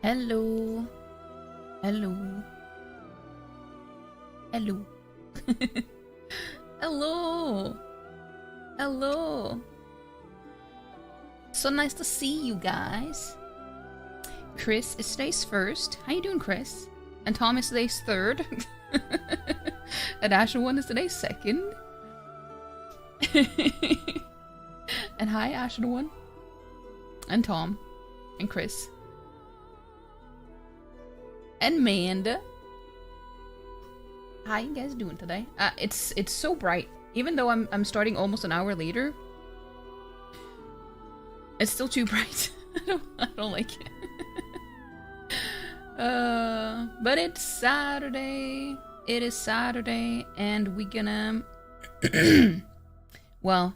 Hello. Hello. Hello. Hello. Hello. So nice to see you guys. Chris is today's first. How you doing, Chris? And Tom is today's third. And Asher one is today's second. And hi, Asher one. And Tom. And Chris. And Manda. How you guys doing today? It's so bright. Even though I'm starting almost an hour later, it's still too bright. I don't like it. But it's Saturday. It is Saturday, and we're gonna well,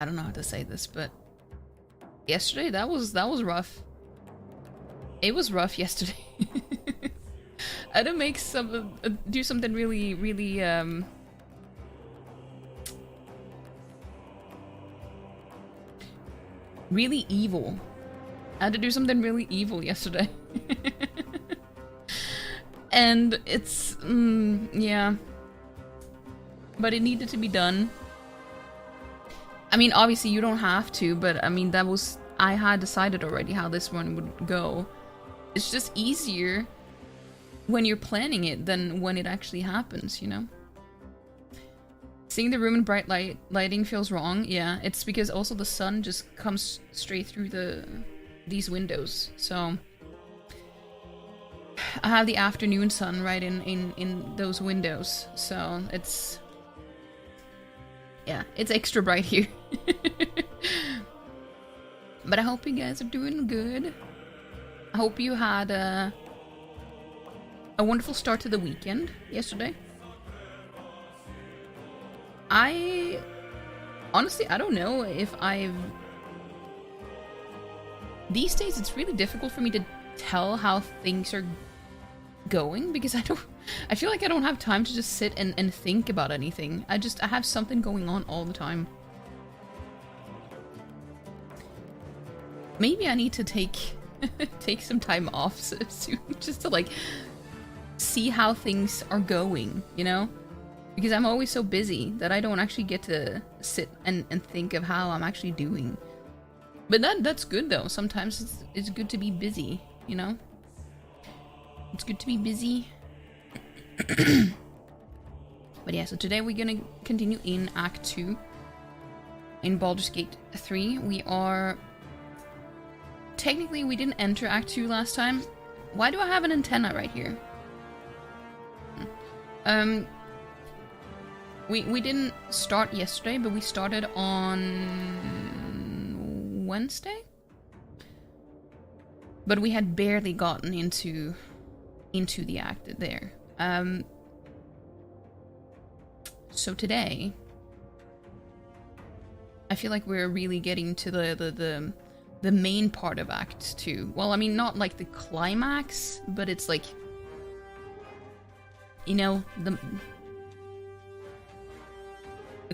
I don't know how to say this, but yesterday that was rough. It was rough yesterday. I had to make do something really really evil. I had to do something really evil yesterday. And it's yeah, but it needed to be done. I mean, obviously you don't have to, but I mean, I had decided already how this one would go. It's just easier when you're planning it than when it actually happens, you know? Seeing the room in bright lighting feels wrong. Yeah, it's because also the sun just comes straight through these windows. So I have the afternoon sun right in those windows. So it's, yeah, it's extra bright here. But I hope you guys are doing good. I hope you had a wonderful start to the weekend yesterday. Honestly, I don't know if these days it's really difficult for me to tell how things are going because I feel like I don't have time to just sit and think about anything. I have something going on all the time. Maybe I need to take some time off soon just to like see how things are going, you know? Because I'm always so busy that I don't actually get to sit and think of how I'm actually doing. But that's good though. Sometimes it's good to be busy, you know? It's good to be busy. But yeah, so today we're gonna continue in Act 2. In Baldur's Gate 3. We are... Technically, we didn't enter Act 2 last time. Why do I have an antenna right here? We didn't start yesterday, but we started on Wednesday? But we had barely gotten into the act there. So today, I feel like we're really getting to the main part of Act 2. Well, I mean, not like the climax, but it's like, you know, the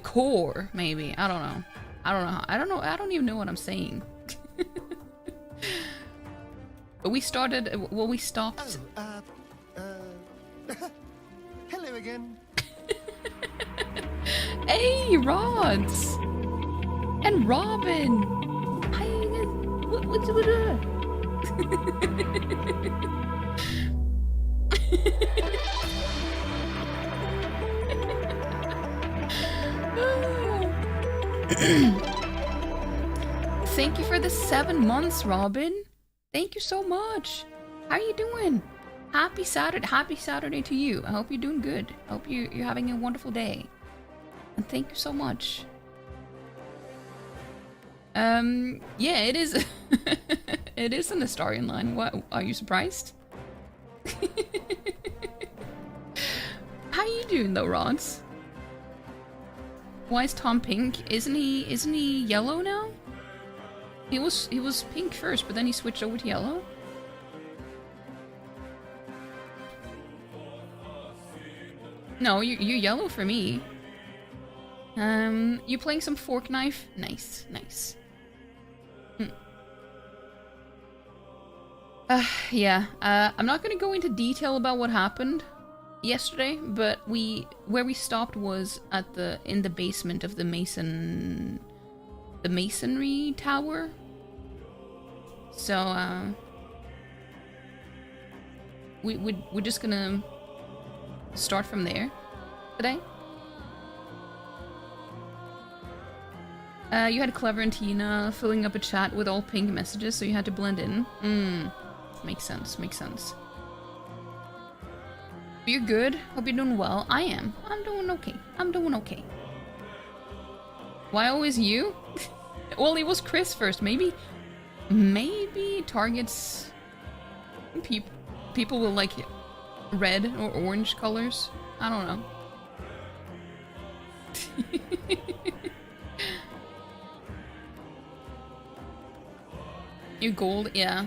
core, maybe. I don't know. I don't even know what I'm saying. But we started, well, we stopped. Hello again. Hey, Rods! And Robin! Hi, what's Thank you for the 7 months, Robin. Thank you so much. How are you doing? Happy Saturday to you. I hope you're doing good. I hope you're having a wonderful day. And thank you so much. Yeah, it is. It is in the Astarion line. What? Are you surprised? How you doing though, Rods? Why is Tom pink? Isn't he yellow now? He was pink first, but then he switched over to yellow. No, you're yellow for me. You playing some Fork Knife? Nice, nice. Yeah, I'm not gonna go into detail about what happened yesterday, but where we stopped was in the basement of the masonry tower. So, we're just gonna start from there today. You had Clever and Tina filling up a chat with all pink messages, so you had to blend in. Makes sense, makes sense. You're good. Hope you're doing well. I am. I'm doing okay. I'm doing okay. Why always you? Well, it was Chris first. Maybe targets people will like red or orange colors. I don't know. You gold, yeah.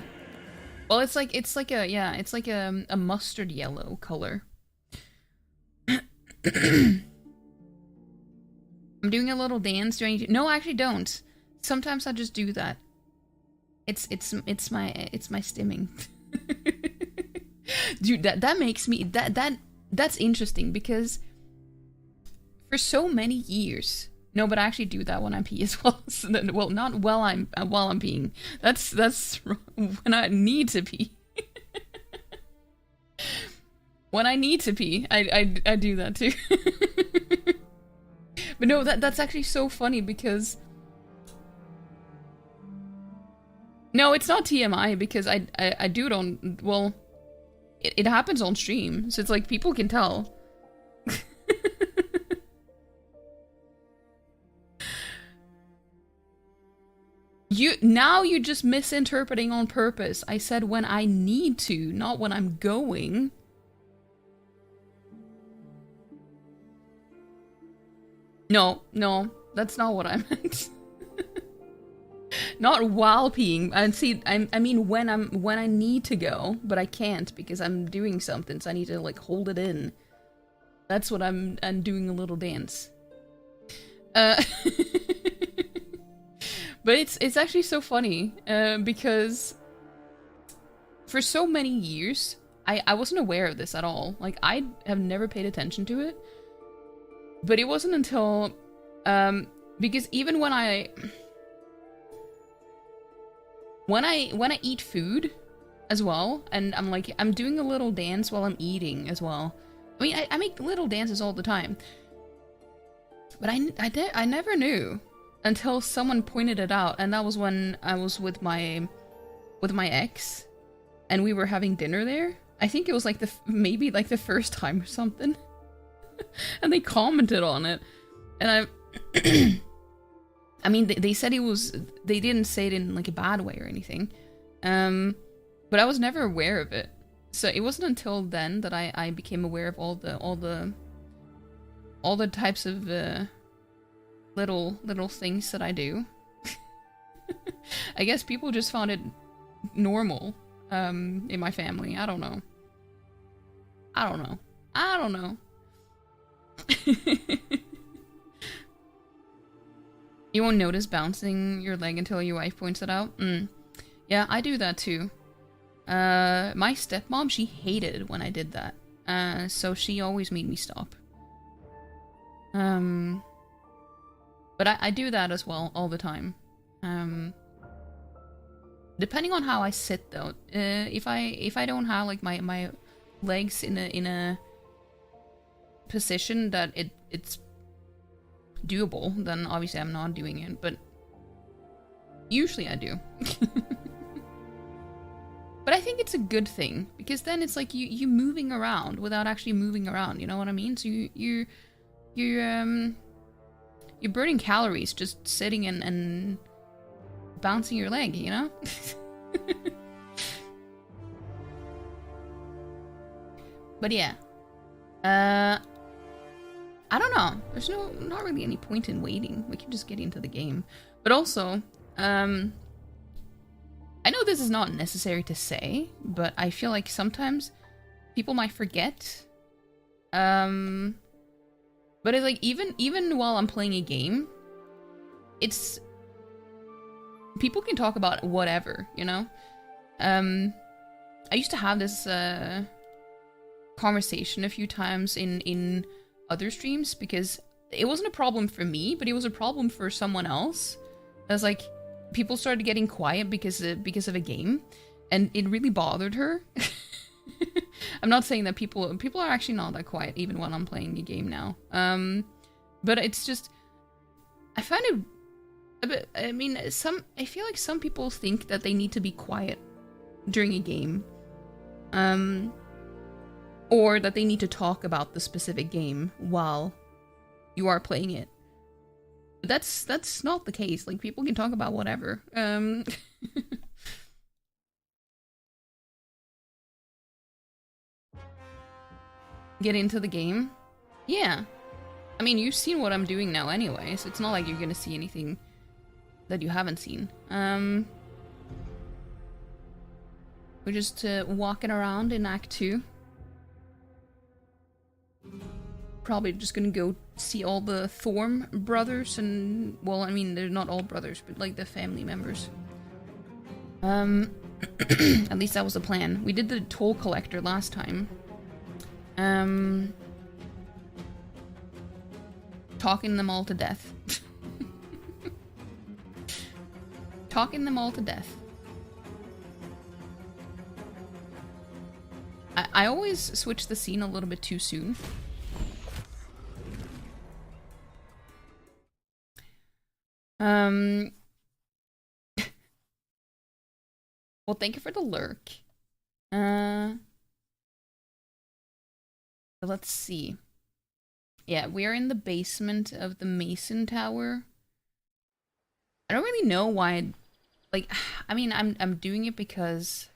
Well, it's like a mustard yellow color. I'm doing a little dance. Do I need to? No, I actually don't. Sometimes I just do that. It's my stimming. Dude, that makes me that's interesting because for so many years. No, but I actually do that when I pee as well. So then, well, not while I'm peeing. That's when I need to pee. When I need to pee, I do that too. But no, that's actually so funny because no, it's not TMI because I do it on, well, it happens on stream, so it's like people can tell. You're just misinterpreting on purpose. I said when I need to, not when I'm going. No, that's not what I meant. Not while peeing. And see, I mean when I need to go, but I can't because I'm doing something, so I need to like hold it in. That's what I'm doing a little dance. But it's actually so funny because for so many years I wasn't aware of this at all. Like I have never paid attention to it. But it wasn't until because even when I eat food as well, and I'm doing a little dance while I'm eating as well. I mean, I make little dances all the time. But I never knew until someone pointed it out, and that was when I was with my ex, and we were having dinner there. I think it was like maybe like the first time or something, and they commented on it, and I mean they said they didn't say it in like a bad way or anything, but I was never aware of it. So it wasn't until then that I became aware of all the types of little things that I do. I guess people just found it normal in my family. I don't know. You won't notice bouncing your leg until your wife points it out? Yeah, I do that too. My stepmom, she hated when I did that. So she always made me stop. But I do that as well all the time. Depending on how I sit though. If I don't have like my legs in a position that it's doable, then obviously I'm not doing it, but usually I do. But I think it's a good thing because then it's like you moving around without actually moving around, you know what I mean? So you're burning calories just sitting and bouncing your leg, you know? But yeah. I don't know. There's not really any point in waiting. We can just get into the game. But also, I know this is not necessary to say, but I feel like sometimes people might forget. But it's like even while I'm playing a game, people can talk about whatever, you know? I used to have this conversation a few times in other streams because it wasn't a problem for me, but it was a problem for someone else. I was like, people started getting quiet because of a game, and it really bothered her. I'm not saying that people are actually not that quiet even when I'm playing a game now. But it's just, I find it a bit, I mean, I feel like some people think that they need to be quiet during a game. Or that they need to talk about the specific game while you are playing it. But that's not the case. Like, people can talk about whatever. Get into the game? Yeah. I mean, you've seen what I'm doing now anyway, so it's not like you're gonna see anything that you haven't seen. We're just walking around in Act 2. Probably just gonna go see all the Thorm brothers and, well, I mean, they're not all brothers, but like the family members. At least that was the plan. We did the toll collector last time. Talking them all to death. Talking them all to death. I always switch the scene a little bit too soon. Well, thank you for the lurk. Let's see. Yeah, we are in the basement of the Mason Tower. I don't really know why, like, I mean, I'm doing it because,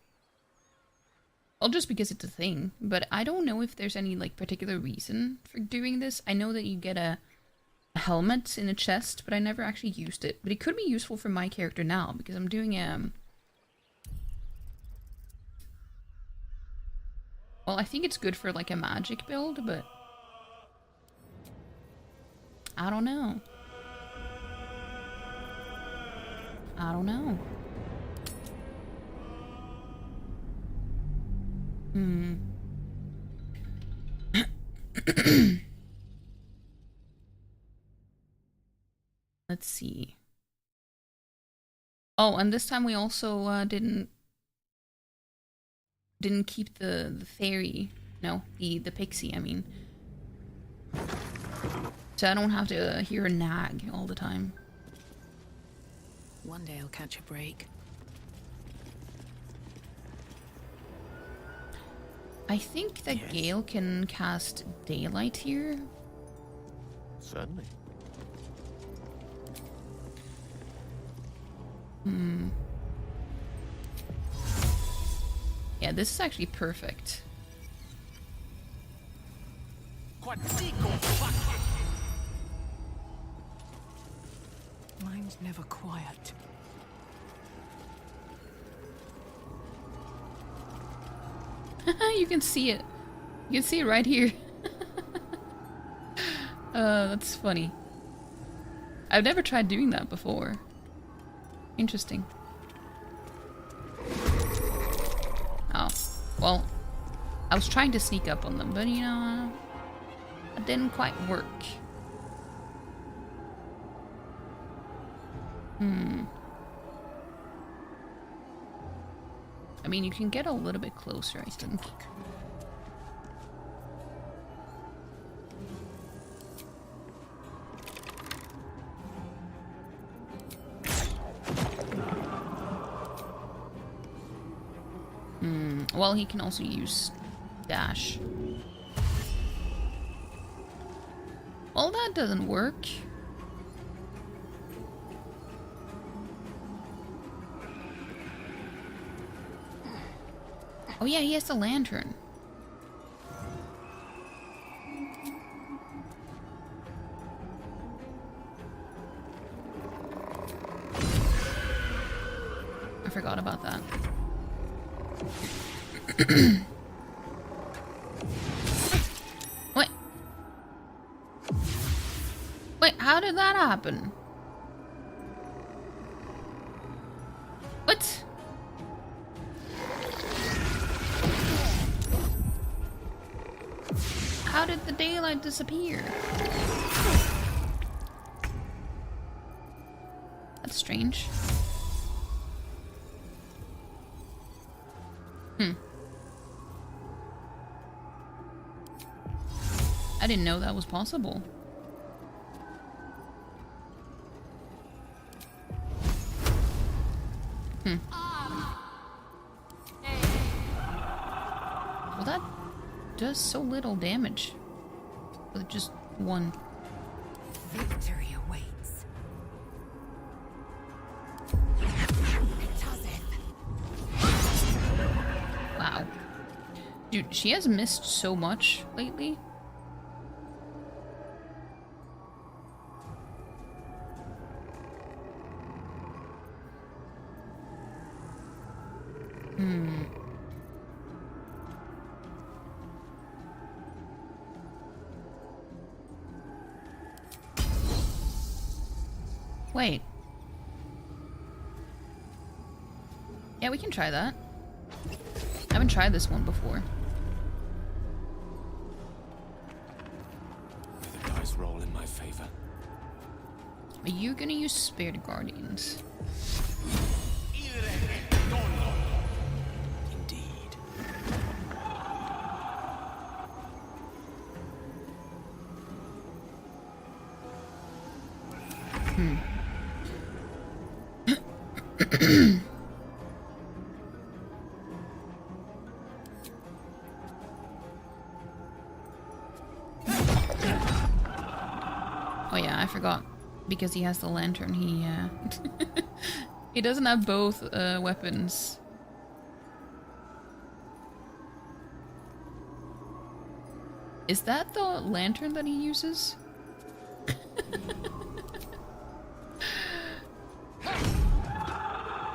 well, just because it's a thing, but I don't know if there's any, like, particular reason for doing this. I know that you get a helmet in a chest, but I never actually used it. But it could be useful for my character now, because I'm doing, well, I think it's good for, like, a magic build, but I don't know. I don't know. Let's see. Oh, and this time we also didn't keep the fairy. No, the pixie, I mean. So I don't have to hear a nag all the time. One day I'll catch a break. I think that Yes. Gale can cast daylight here. Certainly. Yeah, this is actually perfect. Mine's never quiet. You can see it. You can see it right here. That's funny. I've never tried doing that before. Interesting. Oh, well, I was trying to sneak up on them, but you know, it didn't quite work. I mean, you can get a little bit closer, I think. Well, he can also use dash. Well, that doesn't work. Oh yeah, he has the lantern. I forgot about that. Wait. Wait, how did that happen? What? did the daylight disappear? That's strange. I didn't know that was possible. Well, that does so little damage with just one. Victory awaits. Wow. Dude, she has missed so much lately. Wait. Yeah, we can try that. I haven't tried this one before. May the dice roll in my favor. Are you gonna use Spirit Guardians? Indeed. Oh yeah, I forgot. Because he has the lantern, he he doesn't have both weapons. Is that the lantern that he uses?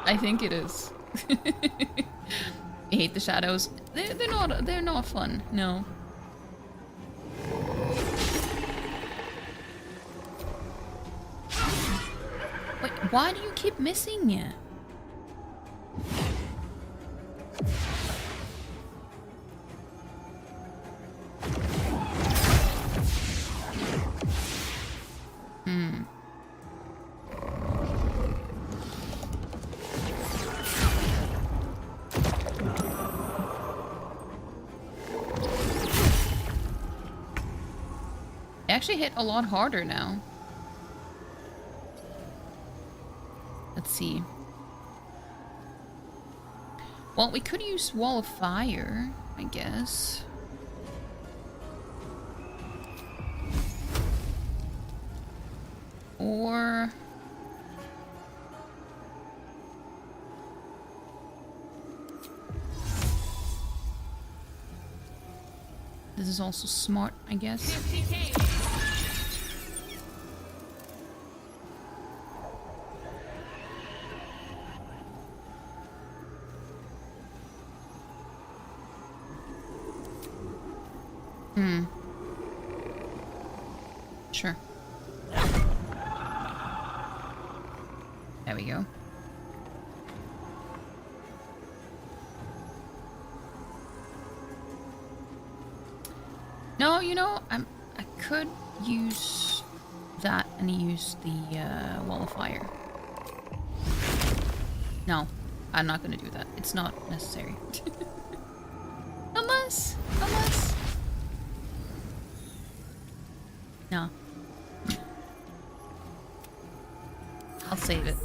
I think it is. I hate the shadows. They're not fun. No. Wait, why do you keep missing it? It actually hit a lot harder now. Let's see. Well, we could use Wall of Fire, I guess. Or... this is also smart, I guess. Sure. There we go. No, you know, I could use that and use the Wall of Fire. No, I'm not gonna do that. It's not necessary. Unless... No. I'll save it.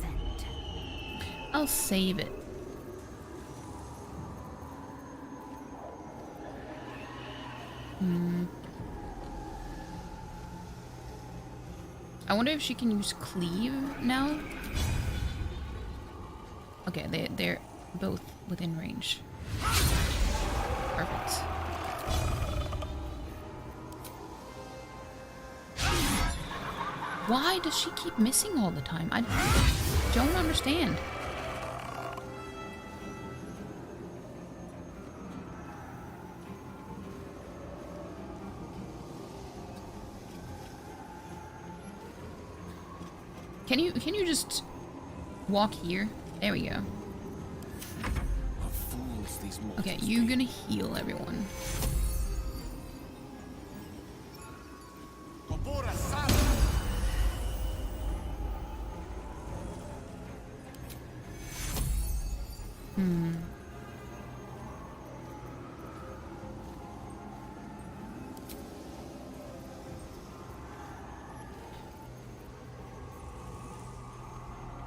I'll save it. I wonder if she can use Cleave now? Okay, they're both within range. Perfect. Why does she keep missing all the time? I don't understand. Can you just walk here? There we go. What fools these mortals Okay, you're be. gonna heal everyone.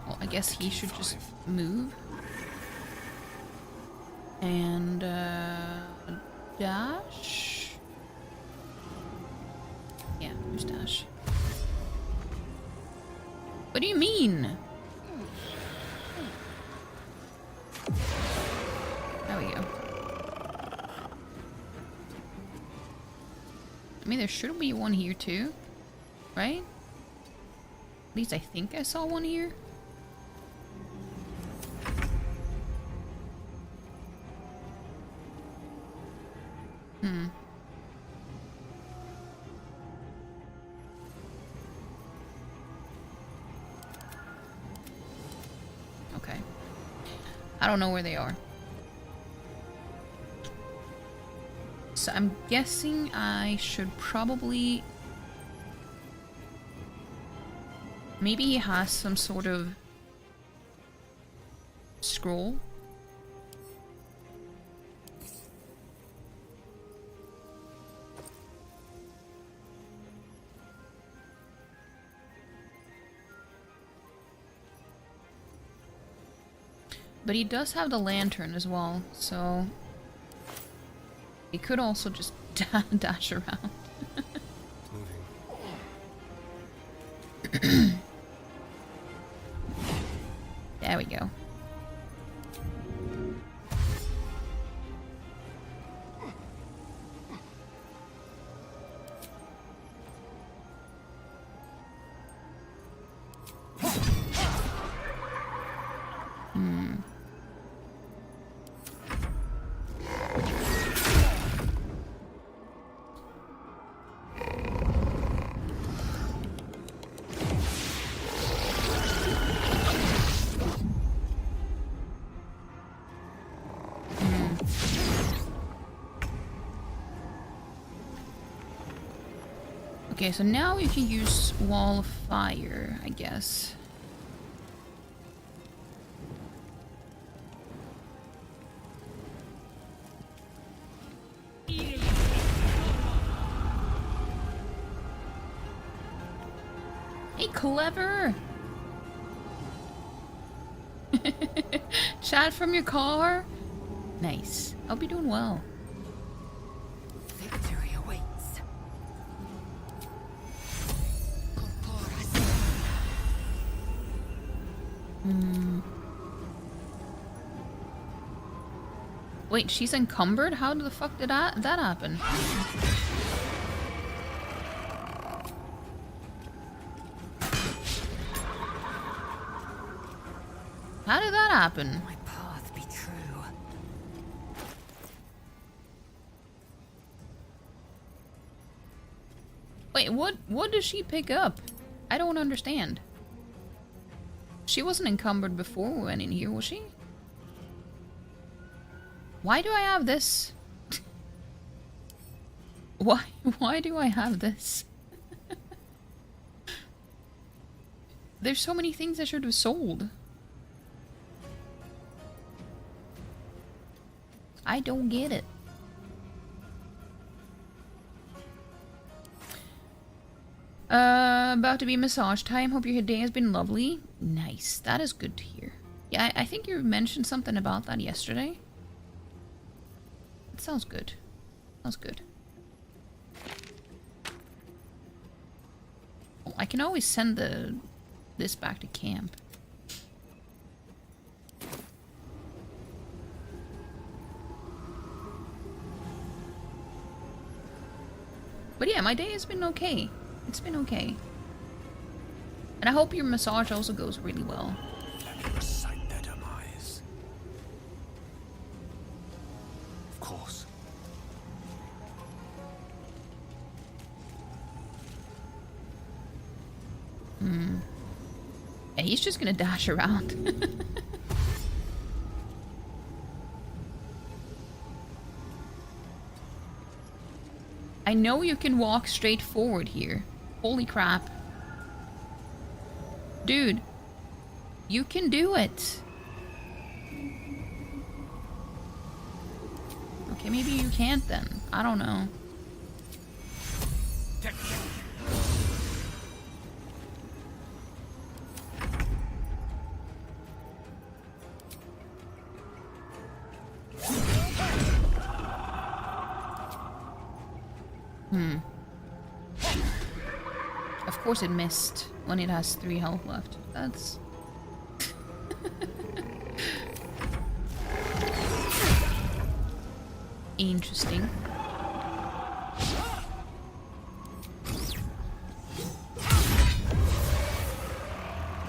Well, I guess he should just move. And, dash? Yeah, there's dash. What do you mean? There we go. I mean, there should be one here too, right? At least I think I saw one here. Okay. I don't know where they are. So I'm guessing I should probably... Maybe he has some sort of scroll. But he does have the lantern as well, so he could also just dash around. There we go. Okay, so now you can use Wall of Fire, I guess. Hey, clever! Chat from your car? Nice. I'll be doing well. Victory awaits. Wait, she's encumbered? How the fuck did that happen? How did that happen? My path be true. Wait, what does she pick up? I don't understand. She wasn't encumbered before we went in here, was she? Why do I have this? Why do I have this? There's so many things I should have sold. I don't get it. About to be massage time. Hope your day has been lovely. Nice. That is good to hear. Yeah, I think you mentioned something about that yesterday. It sounds good. Sounds good. Well, I can always send this back to camp. But yeah, my day has been okay. It's been okay. And I hope your massage also goes really well. Let me recite their demise. Of course. Yeah, he's just gonna dash around. I know you can walk straight forward here. Holy crap. Dude, you can do it. Okay, maybe you can't then. I don't know. Of course it missed when it has 3 health left. That's... interesting.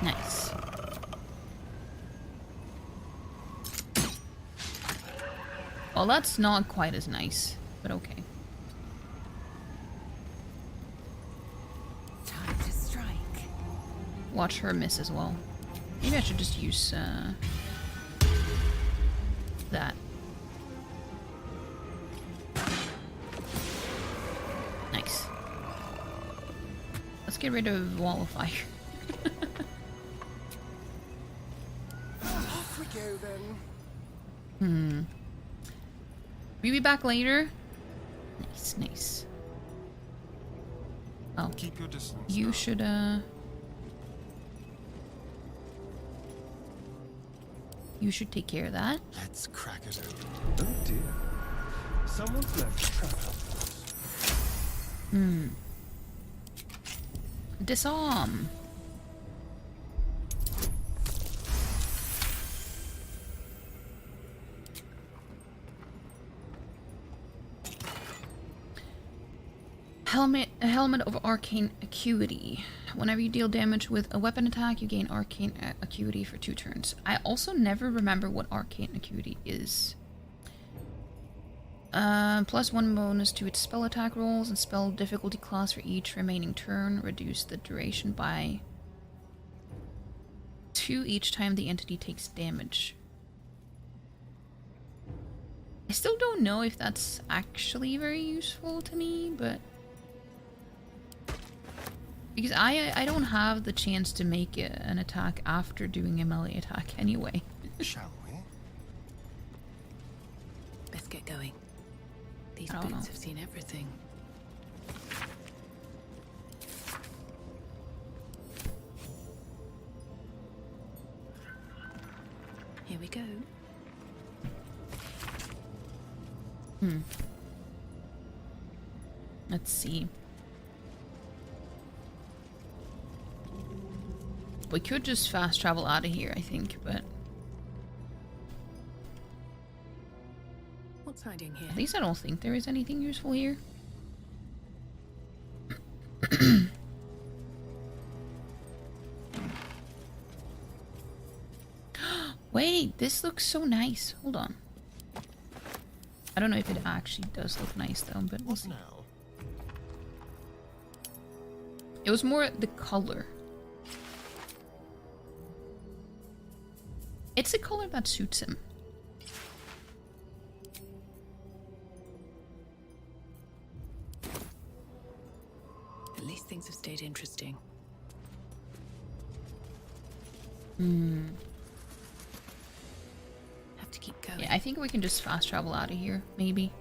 Nice. Well, that's not quite as nice, but okay. Time to strike. Watch her miss as well. Maybe I should just use that. Nice. Let's get rid of Wall of Fire. Off we go then. Will you be back later? Nice, nice. Oh, Keep your distance. you should you should take care of that. Let's crack it open. Oh dear. Someone's left a trap out for us. Disarm. A helmet of arcane acuity. Whenever you deal damage with a weapon attack, you gain arcane acuity for 2 turns. I also never remember what arcane acuity is. +1 bonus to its spell attack rolls and spell difficulty class for each remaining turn. Reduce the duration by 2 each time the entity takes damage. I still don't know if that's actually very useful to me, but... because I don't have the chance to make an attack after doing a melee attack anyway. Shall we? Let's get going. These I don't boots know. have seen everything. Here we go. Let's see. We could just fast travel out of here, I think, but What's hiding here? at least I don't think there is anything useful here. Wait, this looks so nice. Hold on. I don't know if it actually does look nice though, but we'll What see. now? It was more the color. It's the color that suits him. At least things have stayed interesting. Have to keep going. Yeah, I think we can just fast travel out of here, maybe.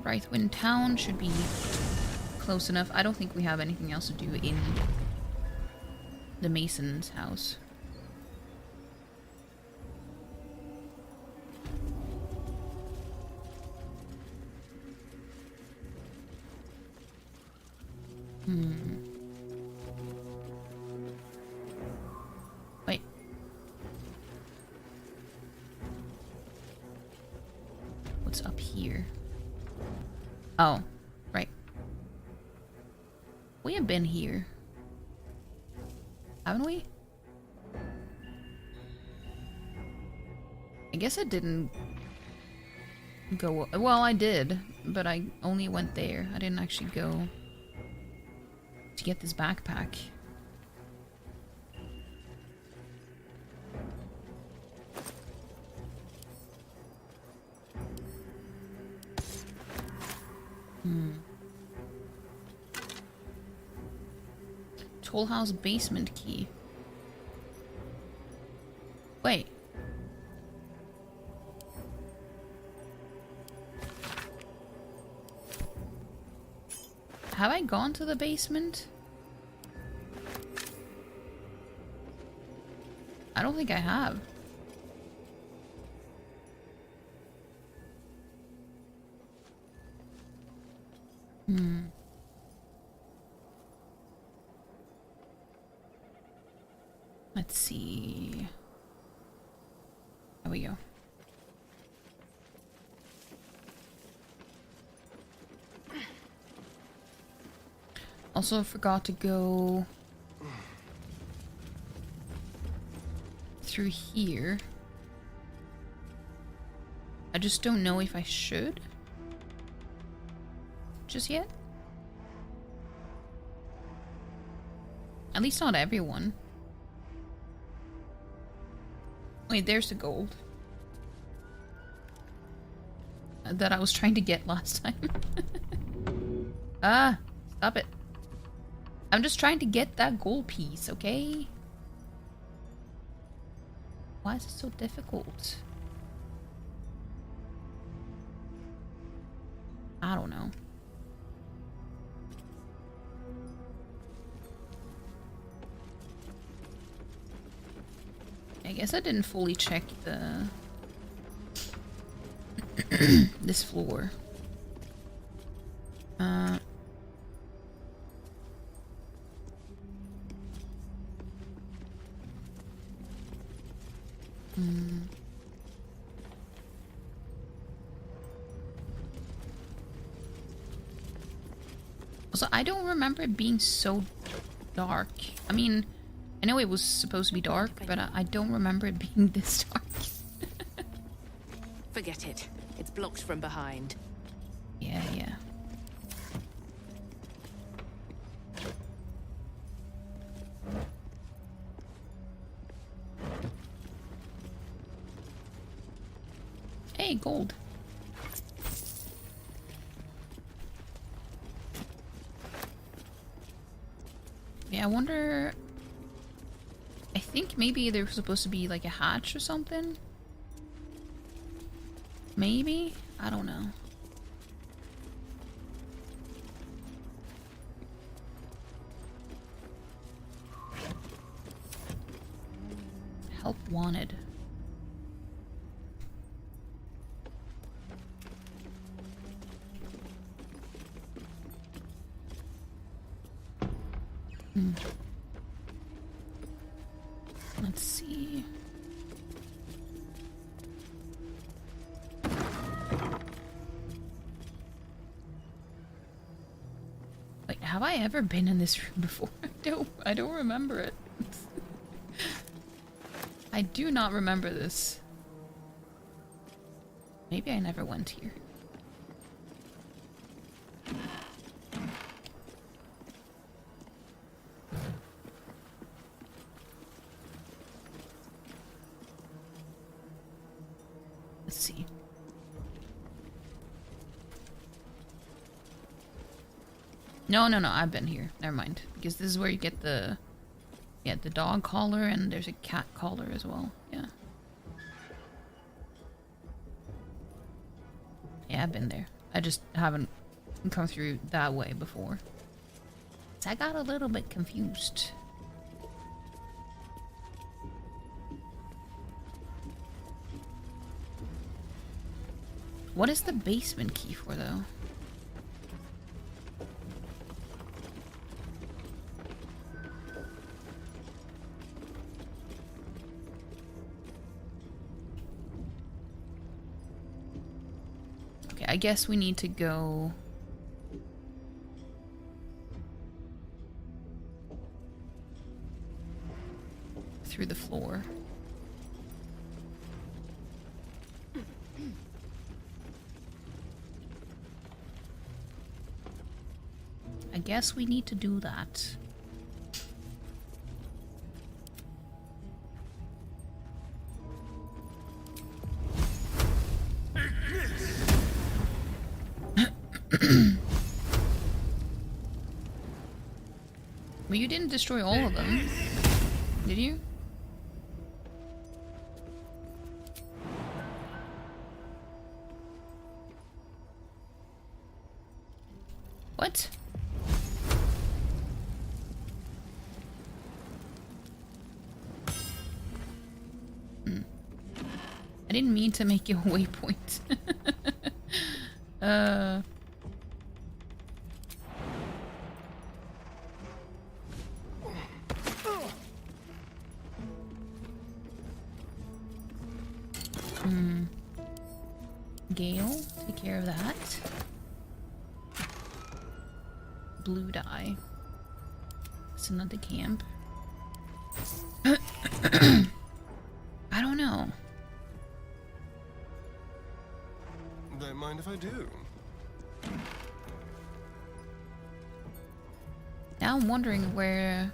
Wraithwind Town should be close enough. I don't think we have anything else to do in the Mason's house. Wait. What's up here? Oh, right. We have been here. Haven't we? I guess I didn't go... Well, I did, but I only went there. I didn't actually go to get this backpack. Toll House basement key. Wait. Have I gone to the basement? I don't think I have. Let's see. There we go. Also forgot to go through here. I just don't know if I should just yet. At least not everyone. Wait, there's the gold that I was trying to get last time. Ah, stop it. I'm just trying to get that gold piece, okay? Why is it so difficult? I don't know. I guess I didn't fully check the this floor. Also, I don't remember it being so dark. I mean, I know it was supposed to be dark, but I don't remember it being this dark. Forget it. It's blocked from behind. Yeah, yeah. Hey, gold. Yeah, I wonder... I think maybe there was supposed to be like a hatch or something. Maybe? I don't know. Help wanted. Let's see. Wait, have I ever been in this room before? I don't remember it. I do not remember this. Maybe I never went here. Let's see. No, I've been here. Never mind. Because this is where you get the... Yeah, the dog collar, and there's a cat collar as well. Yeah. Yeah, I've been there. I just haven't come through that way before. So I got a little bit confused. What is the basement key for, though? Okay, I guess we need to go... through the floor. I guess we need to do that. Well, you didn't destroy all of them, did you? What? I didn't mean to make you a waypoint. Gale, take care of that. Blue dye. It's another camp. I don't know. Don't mind if I do. Now I'm wondering where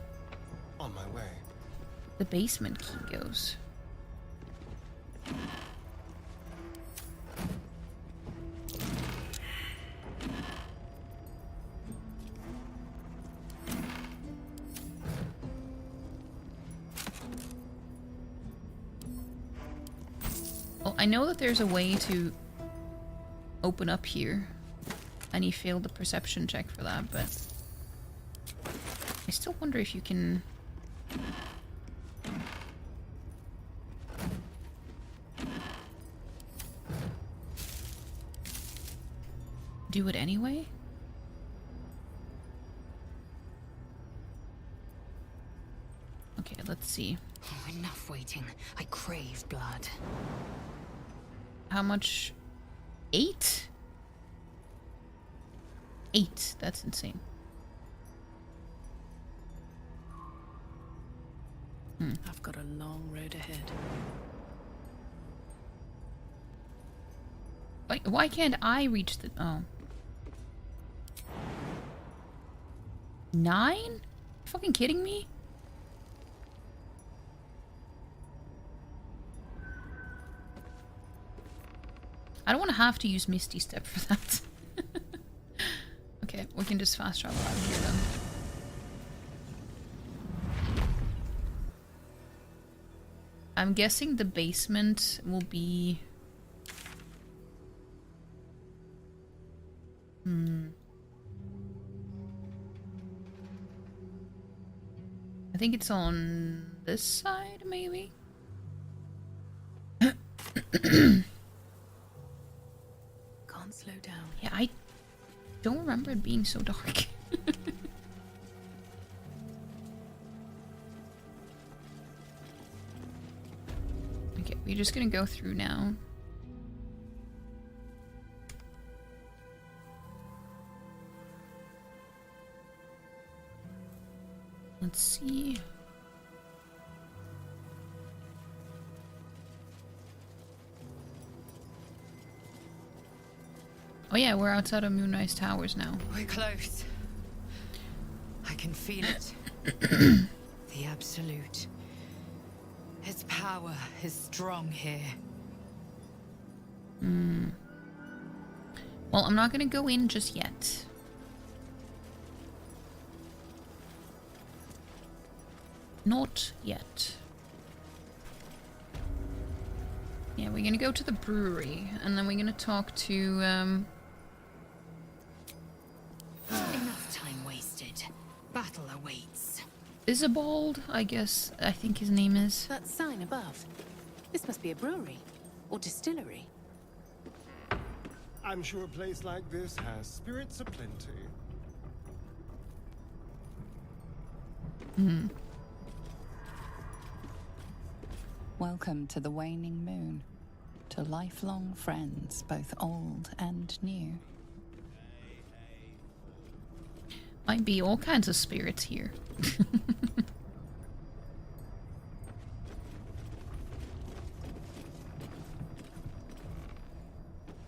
On my way. the basement key goes. Well, I know that there's a way to open up here, and he failed the perception check for that, but I still wonder if you can do it anyway. Okay, let's see. Oh, enough waiting. I crave blood. How much? 8? 8. That's insane. I've got a long road ahead. Why can't I reach the... Oh. 9? You fucking kidding me? I don't want to have to use Misty Step for that. Okay, we can just fast travel out of here then. I'm guessing the basement will be... I think it's on this side, maybe? Can't slow down. Yeah, I don't remember it being so dark. Okay, we're just gonna go through now. Let's see. Oh yeah, we're outside of Moonrise Towers now. We're close. I can feel it. The Absolute. Its power is strong here. Well, I'm not gonna go in just yet. Not yet. Yeah, we're gonna go to the brewery, and then we're gonna talk to, Enough time wasted. Battle awaits. Isabald, I guess, I think his name is. That sign above. This must be a brewery. Or distillery. I'm sure a place like this has spirits aplenty. Welcome to the waning moon. To lifelong friends, both old and new. Might be all kinds of spirits here.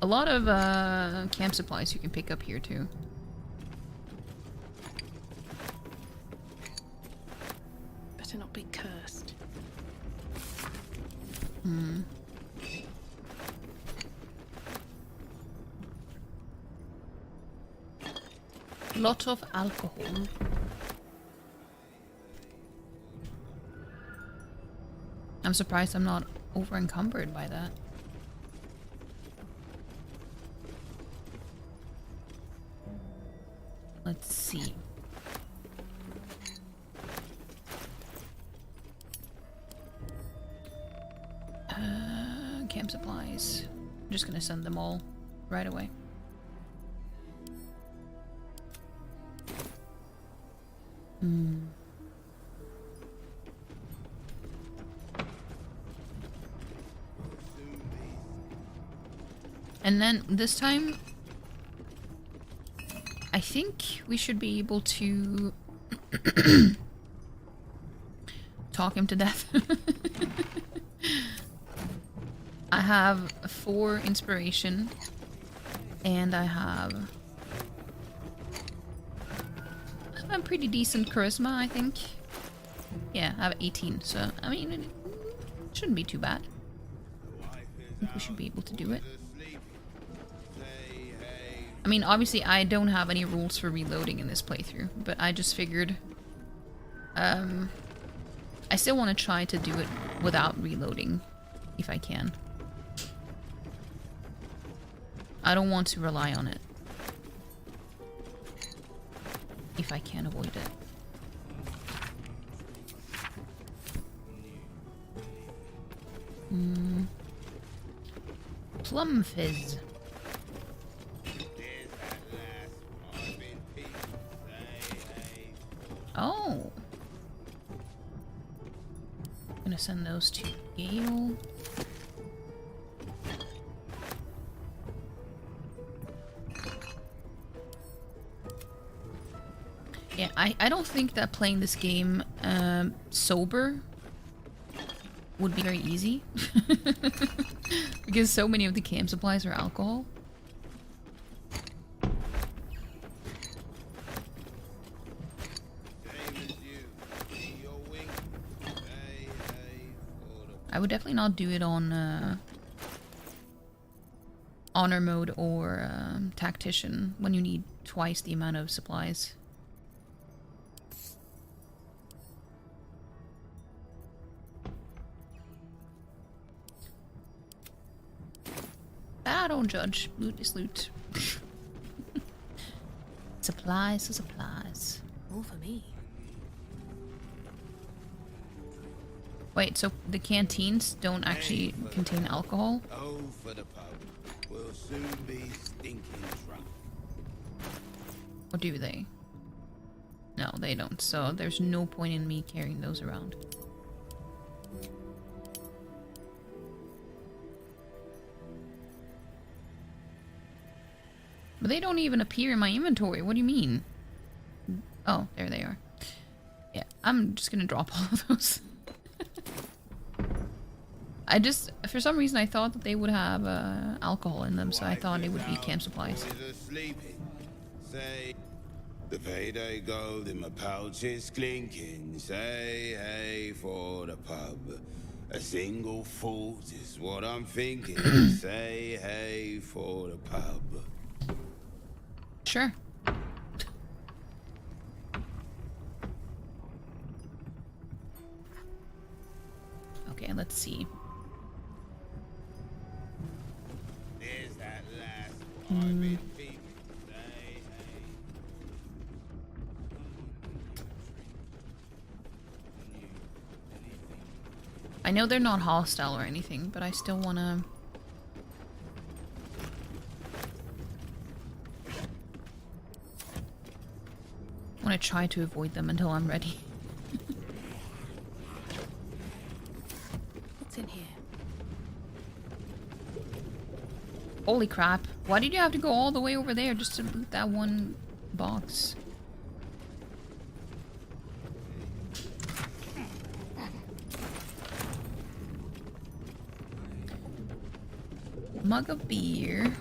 A lot of camp supplies you can pick up here too. Better not be cursed. Lot of alcohol. I'm surprised I'm not over encumbered by that. Let's see. camp supplies. I'm just gonna send them all right away. And then this time, I think we should be able to talk him to death. I have 4 inspiration, and I have a pretty decent charisma, I think. Yeah, I have 18, so I mean, it shouldn't be too bad. I think we should be able to do it. I mean, obviously I don't have any rules for reloading in this playthrough, but I just figured I still want to try to do it without reloading, if I can. I don't want to rely on it, if I can avoid it. Plum fizz. Oh. I'm gonna send those to Gale. Yeah, I don't think that playing this game sober would be very easy. Because so many of the camp supplies are alcohol. I would definitely not do it on honor mode or tactician when you need twice the amount of supplies. I don't judge. Loot is loot. Supplies are supplies. All for me. Wait, so the canteens don't actually contain alcohol? Oh, for the pub. We'll soon be stinking drunk. Or do they? No, they don't. So there's no point in me carrying those around. But they don't even appear in my inventory. What do you mean? Oh, there they are. Yeah, I'm just gonna drop all of those. I just, for some reason, I thought that they would have alcohol in them, so I thought it would be camp supplies. Say, the payday gold in my pouch is clinking. Say hey for the pub. A single fault is what I'm thinking. Say hey for the pub. Sure. Okay, let's see. There's that last one. Say hey. I know they're not hostile or anything, but I still wanna... try to avoid them until I'm ready. What's in here? Holy crap. Why did you have to go all the way over there just to loot that one box? Mug of beer.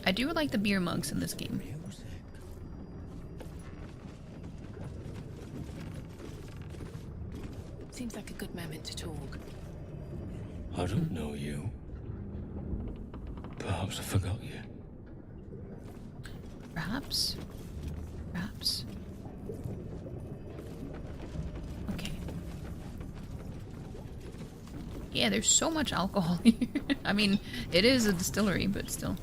I do like the beer mugs in this game. Seems like a good moment to talk. I don't know you. Perhaps I forgot you. Perhaps? Perhaps. Okay. Yeah, there's so much alcohol here. I mean, it is a distillery, but still.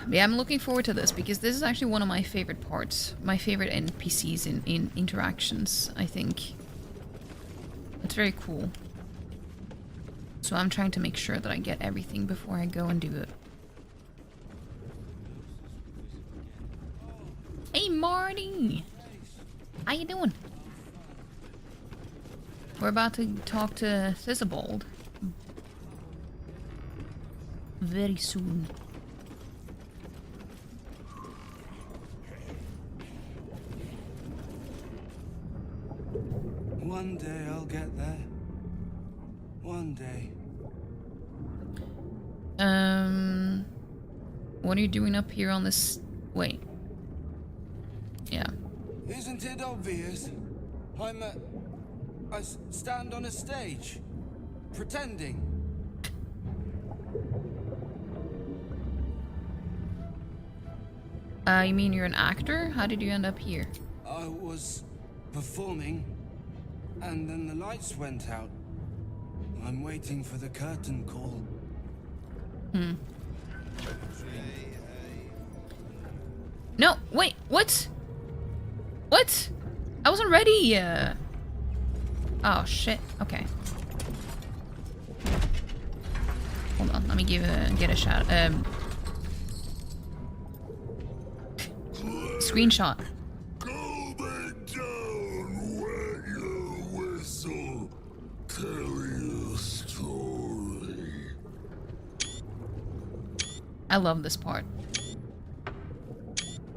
Yeah, I'm looking forward to this because this is actually one of my favorite parts. My favorite NPCs in interactions, I think. It's very cool. So I'm trying to make sure that I get everything before I go and do it. Hey Marty! How you doing? We're about to talk to Thistlebolt very soon. One day I'll get there. One day. What are you doing up here on this? Wait. Yeah. Isn't it obvious? I stand on a stage, pretending. You mean you're an actor? How did you end up here? I was performing, and then the lights went out. I'm waiting for the curtain call. No, wait, what? What? I wasn't ready. Oh shit. Okay. Hold on. Let me get a shot. Screenshot. Go back down, wet your whistle, tell your story. I love this part.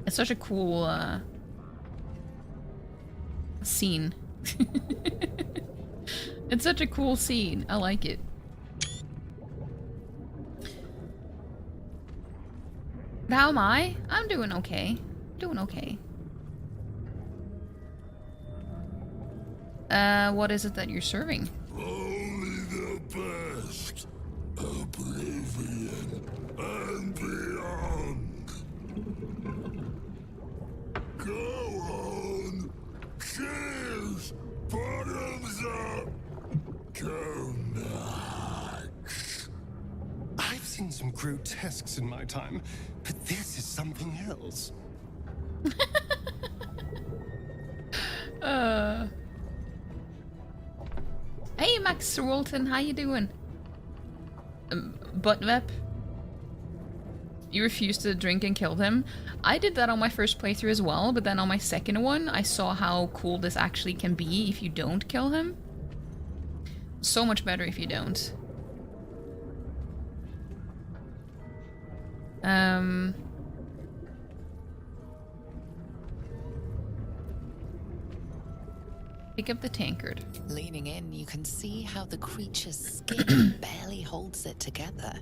It's such a cool scene. It's such a cool scene. I like it. How am I? I'm doing okay. Doing okay. What is it that you're serving? Only the best, oblivion and beyond. Go on, cheers, bottoms up, go nuts. I've seen some grotesques in my time, but this is something else. Hey Max Walton, how you doing? Buttweb? You refused to drink and killed him. I did that on my first playthrough as well, but then on my second one, I saw how cool this actually can be if you don't kill him. So much better if you don't. Pick up the tankard. Leaning in, you can see how the creature's skin barely holds it together.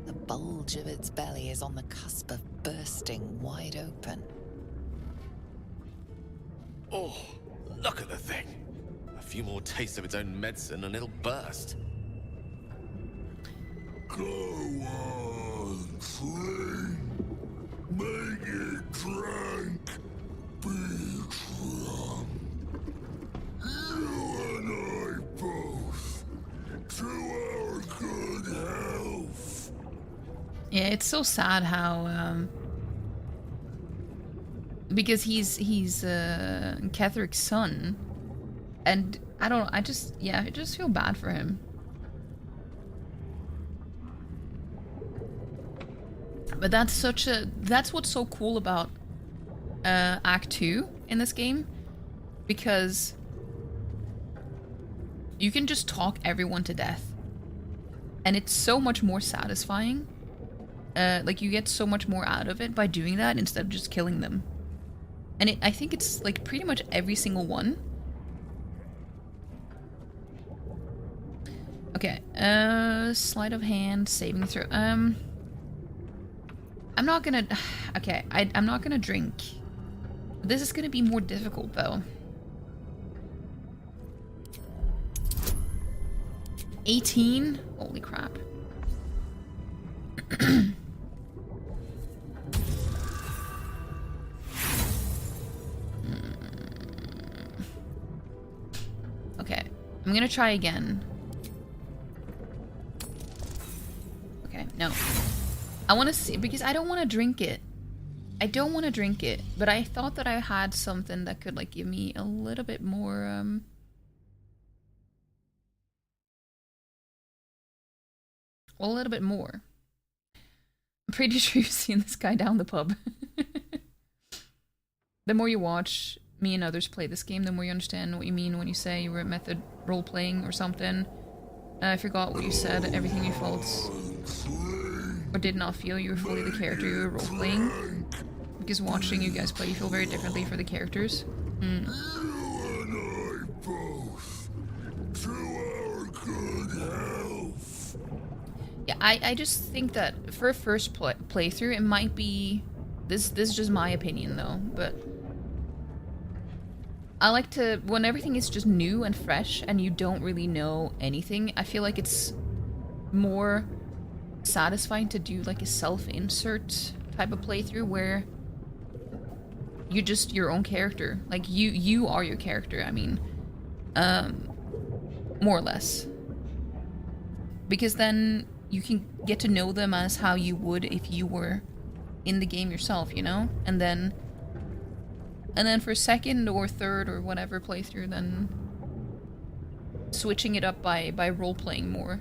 The bulge of its belly is on the cusp of bursting wide open. Oh, look at the thing. A few more tastes of its own medicine and it'll burst. Go on, drink, make it drink, be drunk. You and I both, to our good health. Yeah, it's so sad how because he's Ketheric's son, and I just feel bad for him. But that's what's so cool about Act 2 in this game, because you can just talk everyone to death, and it's so much more satisfying. Like, you get so much more out of it by doing that instead of just killing them. And I think it's like pretty much every single one. Okay, sleight of hand, saving throw. I'm not gonna. Okay, I'm not gonna drink. This is gonna be more difficult though. 18? Holy crap. Okay, I'm gonna try again. Okay, no. I want to see, because I don't want to drink it. I don't want to drink it, but I thought that I had something that could like give me a little bit more a little bit more. I'm pretty sure you've seen this guy down the pub. The more you watch me and others play this game, the more you understand what you mean when you say you were method role-playing or something. I forgot what you said, everything you felt or did not feel you were fully the character you were role-playing. Because watching you guys play, you feel very differently for the characters. Mm. You and I both, to our good health. Yeah, I just think that for a first playthrough, it might be... This is just my opinion, though, but... I like to... When everything is just new and fresh, and you don't really know anything, I feel like it's more satisfying to do, like, a self-insert type of playthrough, where you're just your own character. Like, you are your character, I mean. More or less. Because then you can get to know them as how you would if you were in the game yourself, you know? And then for second or third or whatever playthrough, then switching it up by role-playing more.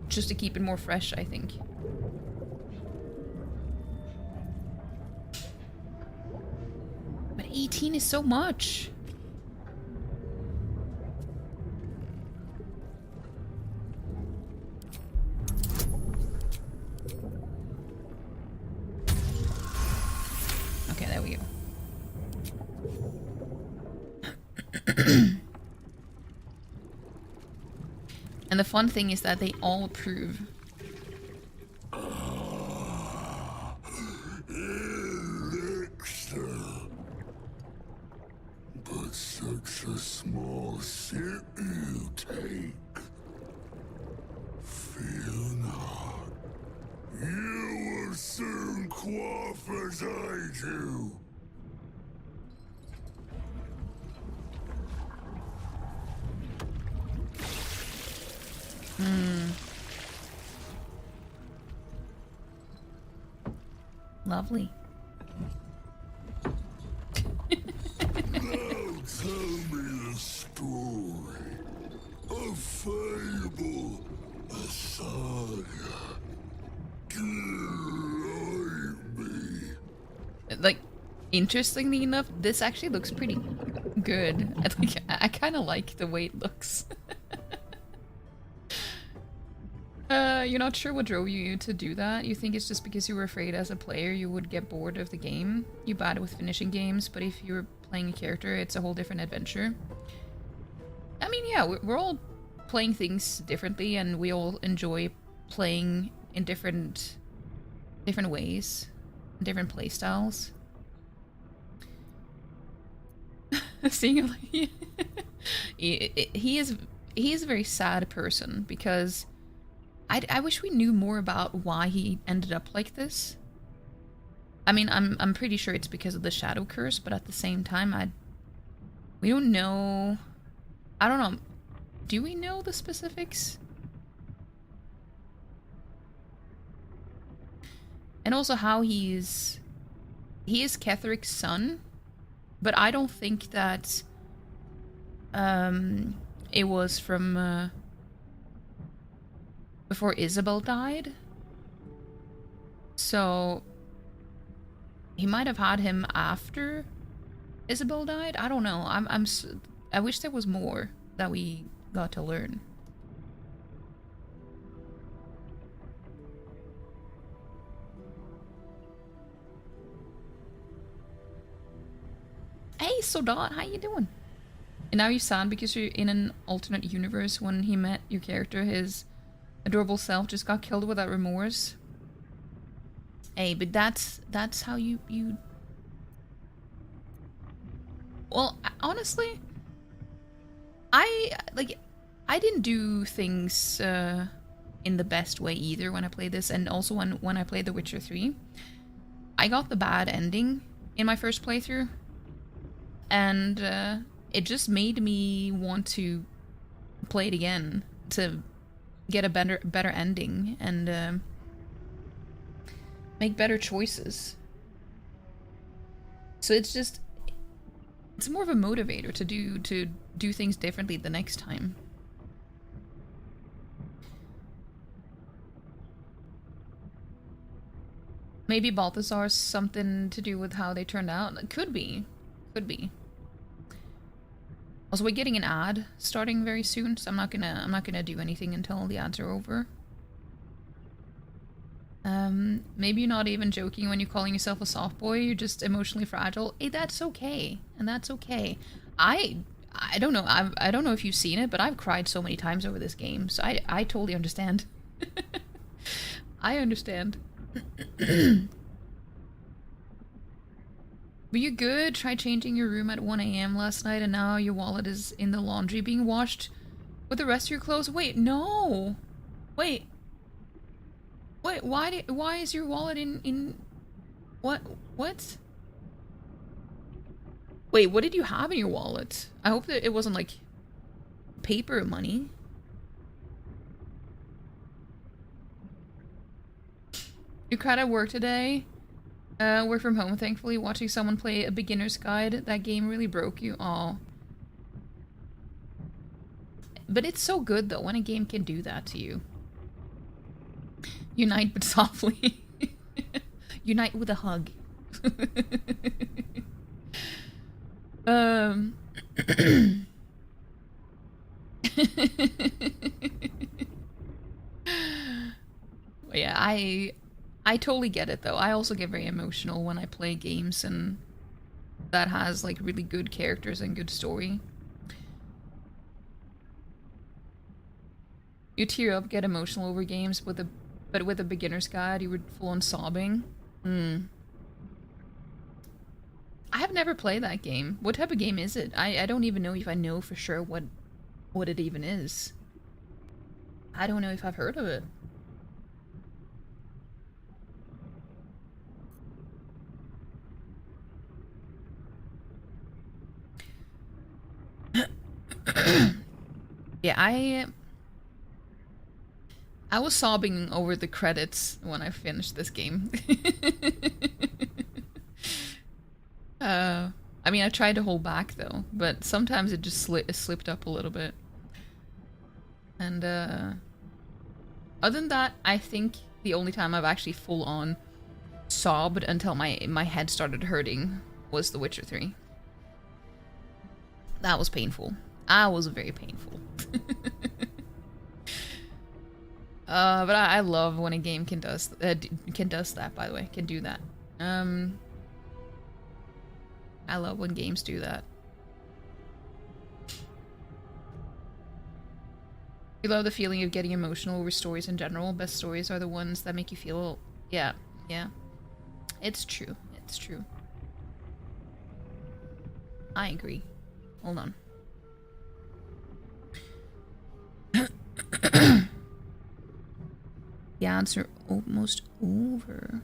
Just to keep it more fresh, I think. But 18 is so much! Okay, there we go. And the fun thing is that they all approve. Elixir. But such a small sip you take. Fear not. You will soon quaff as I do. Lovely. Now tell me the story. A fable, a saga. Delight me. Like, interestingly enough, this actually looks pretty good. I kind of like the way it looks. You're not sure what drove you to do that? You think it's just because you were afraid as a player you would get bored of the game? You're bad with finishing games, but if you're playing a character, it's a whole different adventure. I mean, yeah, we're all playing things differently, and we all enjoy playing in different ways, different play styles. Seeing him like he is a very sad person, because I wish we knew more about why he ended up like this. I mean, I'm pretty sure it's because of the shadow curse, but at the same time, we don't know. I don't know. Do we know the specifics? And also how he is Ketheric's son, but I don't think that it was from before Isabel died. So he might have had him after Isabel died. I don't know. I wish there was more that we got to learn. Hey, Sodat, how you doing? And now you're sad because you're in an alternate universe. When he met your character, his adorable self just got killed without remorse. Hey, but that's how you... Well, honestly, I didn't do things in the best way either when I played this, and also when I played The Witcher 3. I got the bad ending in my first playthrough, and it just made me want to play it again to get a better ending, and make better choices. So it's more of a motivator to do things differently the next time. Maybe Balthazar's something to do with how they turned out. Could be. Could be. Also, we're getting an ad starting very soon, so I'm not gonna do anything until the ads are over. Maybe you're not even joking when you're calling yourself a soft boy, you're just emotionally fragile. Hey, that's okay. And that's okay. I don't know. I don't know if you've seen it, but I've cried so many times over this game, so I totally understand. I understand. Were you good? Try changing your room at 1 AM last night and now your wallet is in the laundry being washed with the rest of your clothes? Wait, no! Wait, why is your wallet in... What? Wait, what did you have in your wallet? I hope that it wasn't, like, paper money. You cried at work today? Work from home, thankfully. Watching someone play a beginner's guide. That game really broke you. Aw. But it's so good, though, when a game can do that to you. Unite, but softly. Unite with a hug. Yeah, I totally get it, though. I also get very emotional when I play games and that has, like, really good characters and good story. You tear up, get emotional over games, but with a beginner's guide, you were full-on sobbing. I have never played that game. What type of game is it? I don't even know if I know for sure what it even is. I don't know if I've heard of it. Yeah, I was sobbing over the credits when I finished this game. I mean, I tried to hold back though, but sometimes it just slipped up a little bit. And other than that, I think the only time I've actually full on sobbed until my head started hurting was The Witcher 3. That was painful. I was very painful. But I love when a game can does that, by the way. Can do that. I love when games do that. You love the feeling of getting emotional over stories in general. Best stories are the ones that make you feel... Yeah. It's true. It's true. I agree. Hold on. The ads are almost over.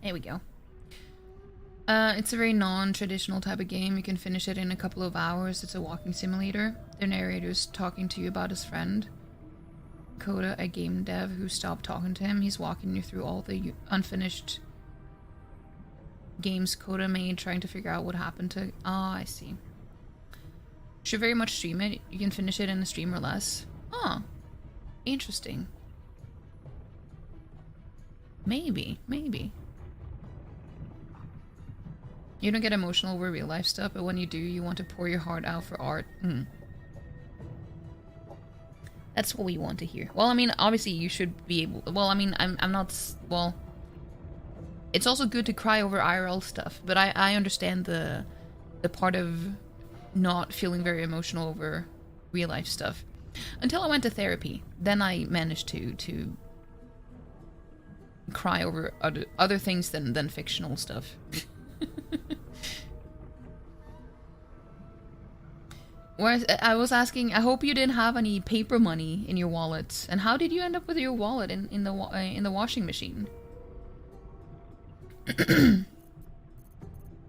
There we go. It's a very non-traditional type of game. You can finish it in a couple of hours. It's a walking simulator. The narrator's talking to you about his friend, Coda, a game dev who stopped talking to him. He's walking you through all the unfinished games Coda made, trying to figure out what happened to... I see. Should very much stream it. You can finish it in a stream or less. Interesting. Maybe. You don't get emotional over real life stuff, but when you do, you want to pour your heart out for art. That's what we want to hear. Well, I mean, obviously you should be able... Well, I mean, I'm not... Well... It's also good to cry over IRL stuff, but I understand the part of not feeling very emotional over real life stuff. Until I went to therapy. Then I managed to cry over other things than fictional stuff. Whereas I was asking, I hope you didn't have any paper money in your wallet. And how did you end up with your wallet in the washing machine?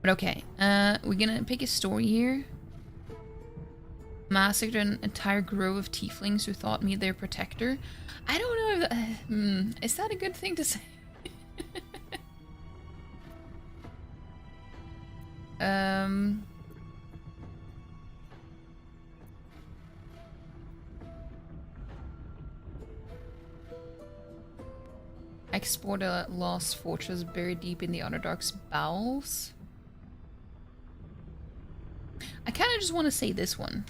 But okay, we're gonna pick a story here. Massacred an entire grove of tieflings who thought me their protector. I don't know if that, is that a good thing to say? Export a lost fortress buried deep in the Underdark's bowels. I kind of just want to say this one.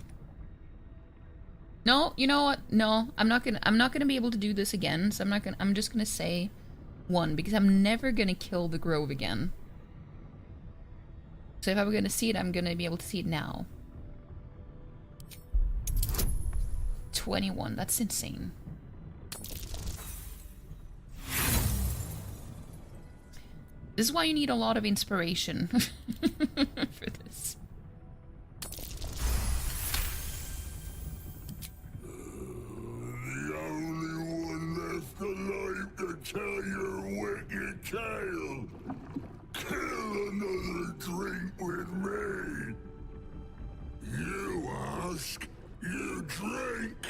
No, you know what? No, I'm not gonna be able to do this again. So I'm just gonna say one because I'm never gonna kill the grove again. So if I'm gonna see it, I'm gonna be able to see it now. 21. That's insane. This is why you need a lot of inspiration for this. The only one left alive to tell your wicked tale. Kill another drink with me. You ask, you drink,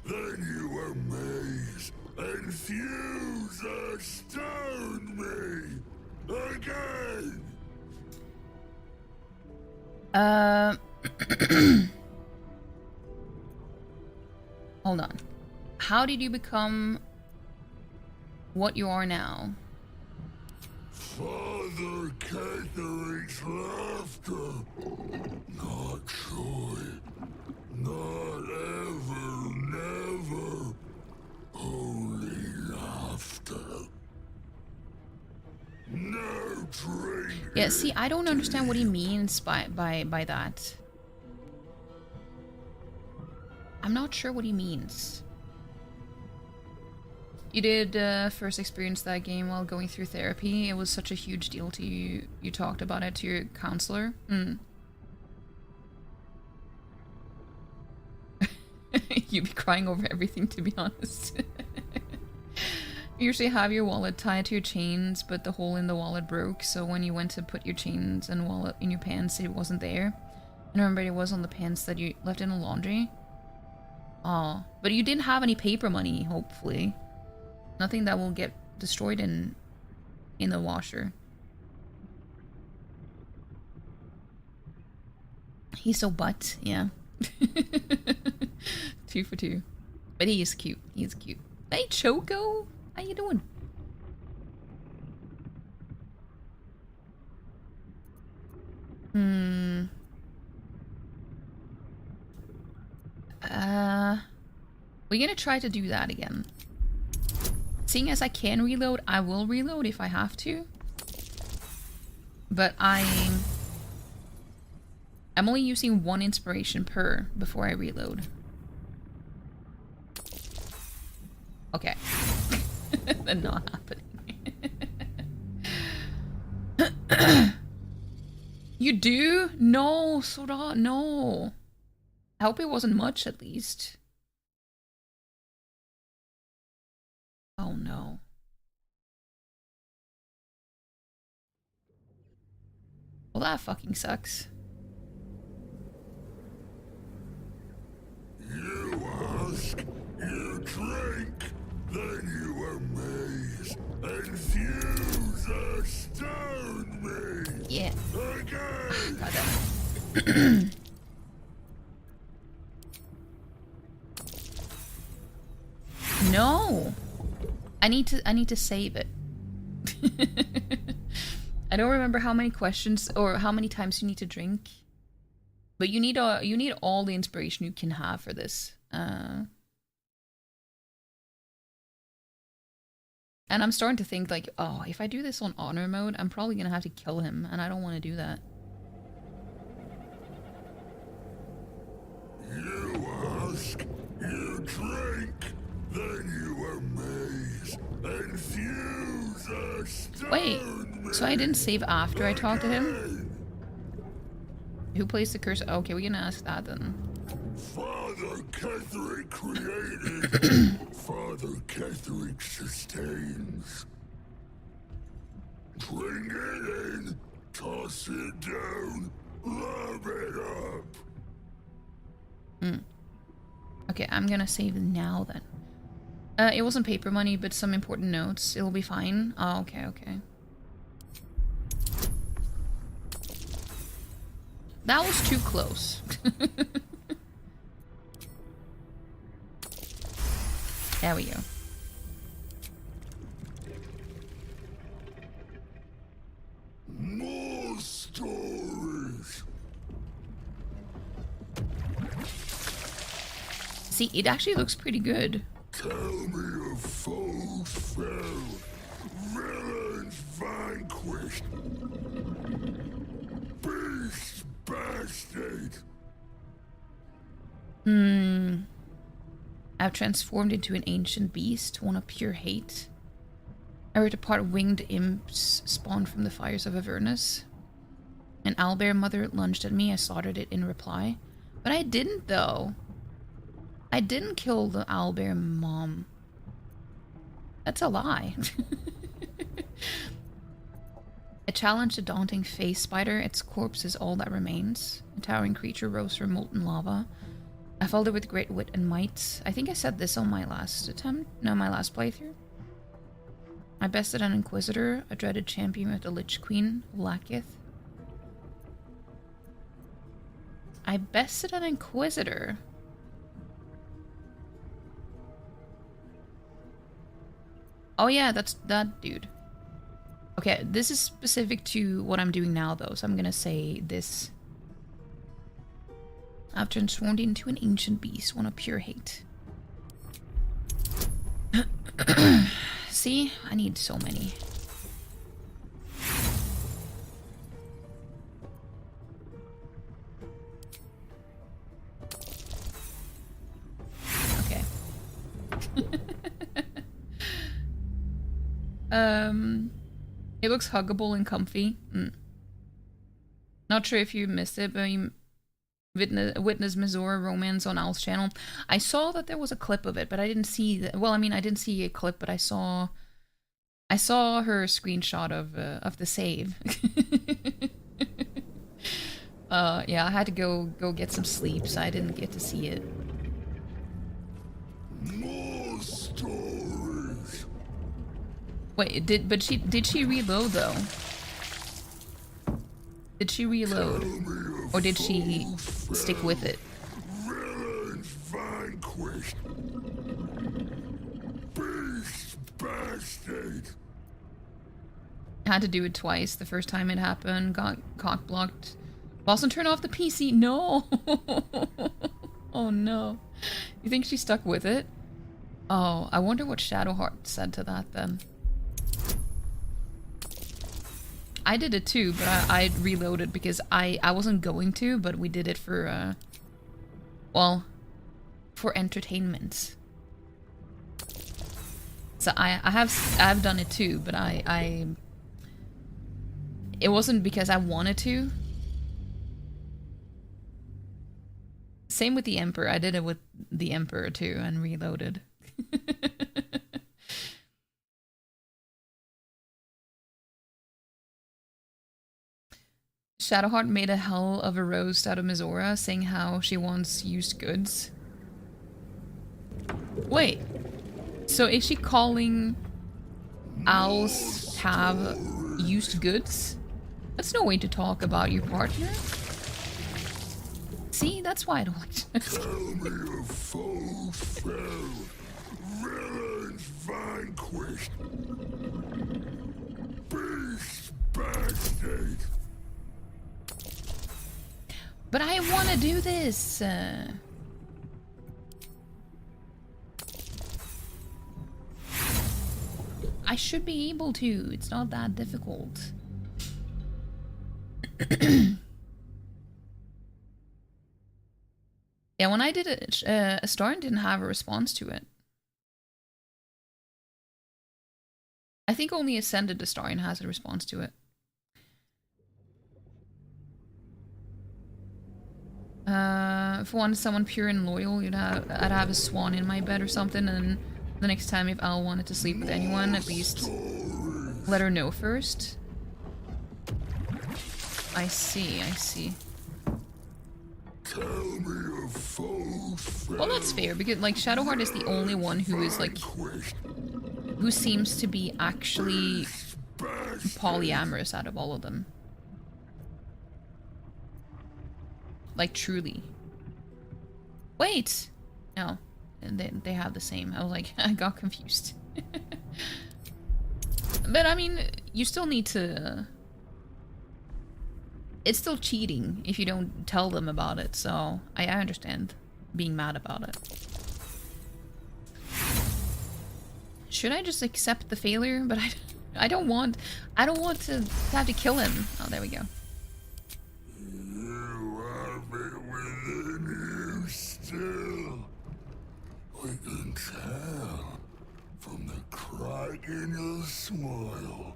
then you amaze and fuse astound me again. Hold on. How did you become what you are now? Father Catherine's laughter, not joy, not ever, never, only laughter. No drink. Yeah, see, I don't understand what he means by that. I'm not sure what he means. You did first experience that game while going through therapy. It was such a huge deal to you. You talked about it to your counselor. You'd be crying over everything, to be honest. You usually have your wallet tied to your chains, but the hole in the wallet broke, so when you went to put your chains and wallet in your pants, it wasn't there. And I remember it was on the pants that you left in the laundry. Aw, but you didn't have any paper money, hopefully. Nothing that will get destroyed in the washer. He's so butt, yeah. 2 for 2. But he is cute. He is cute. Hey, Choco! How you doing? We're gonna try to do that again. Seeing as I can reload, I will reload if I have to. But I'm only using 1 inspiration per before I reload. Okay. That's not happening. You do? No, Sora, no. I hope it wasn't much, at least. Oh no. Well, that fucking sucks. You ask, you drink, then you amaze and fuse astound me. Yeah. Again. Got that. No. I need to save it. I don't remember how many questions or how many times you need to drink. But you need all the inspiration you can have for this. And I'm starting to think like, oh, if I do this on honor mode, I'm probably gonna have to kill him, and I don't want to do that. You ask, you drink, then you amaze and fuse astound Wait, me. so I didn't save after I talked to him? Who placed the curse? Okay, we can ask that then. Father Catherick created, Father Catherick sustains. Bring it in, toss it down. Okay, I'm gonna save now then. It wasn't paper money, but some important notes. It'll be fine. Oh, okay, okay. That was too close. There we go. More stories. See, it actually looks pretty good. Tell me of foes fell, villains vanquished, beast bastard. I've transformed into an ancient beast, one of pure hate. I ripped apart winged imps spawned from the fires of Avernus. An owlbear mother lunged at me. I slaughtered it in reply. But I didn't, though. I didn't kill the owlbear mom. That's a lie. I challenged a daunting face spider. Its corpse is all that remains. A towering creature rose from molten lava. I followed it with great wit and might. I think I said this on my last attempt. No, my last playthrough. I bested an Inquisitor, a dreaded champion with the Lich Queen, Lakith. I bested an Inquisitor. Oh yeah, that's that dude. Okay, this is specific to what I'm doing now though, so I'm gonna say this. I've transformed into an ancient beast, one of pure hate. See? I need so many. Okay. It looks huggable and comfy. Not sure if you missed it, but you witness Mizora romance on Al's channel. I saw that there was a clip of it, but I didn't see that. Well, I mean, I didn't see a clip, but I saw her screenshot of the save. Yeah, I had to go get some sleep, so I didn't get to see it. More stories. Wait, did she reload though? Did she reload? Or did she stick with it? Villains vanquished. Beast bastard. I had to do it twice. The first time it happened, got cock blocked. Boston, turn off the PC. No. Oh no. You think she stuck with it? Oh, I wonder what Shadowheart said to that then. I did it too, but I reloaded because I wasn't going to, but we did it for, well, for entertainment. So I've done it too, but it wasn't because I wanted to. Same with the Emperor. I did it with the Emperor too and reloaded. Shadowheart made a hell of a roast out of Mizora, saying how she wants used goods. Wait, so is she calling owls have used goods? That's no way to talk about your partner. See, that's why I don't like to. Tell me of foes fell, villains vanquished, beast bastard. But I want to do this. I should be able to. It's not that difficult. Yeah, when I did it, Astarion didn't have a response to it. I think only Ascended Astarion has a response to it. If I wanted someone pure and loyal, I'd have a swan in my bed or something, and the next time if Al wanted to sleep with anyone, at least let her know first. I see, I see. Tell me a false Well, that's fair, because, like, Shadowheart is the only one who is, like, who seems to be actually polyamorous out of all of them. Like, truly. Wait! No. They have the same. I was like, I got confused. But, I mean, you still need to... It's still cheating if you don't tell them about it, so I understand being mad about it. Should I just accept the failure? But I don't want to have to kill him. Oh, there we go. You have it within you still. I can tell from the crack in your smile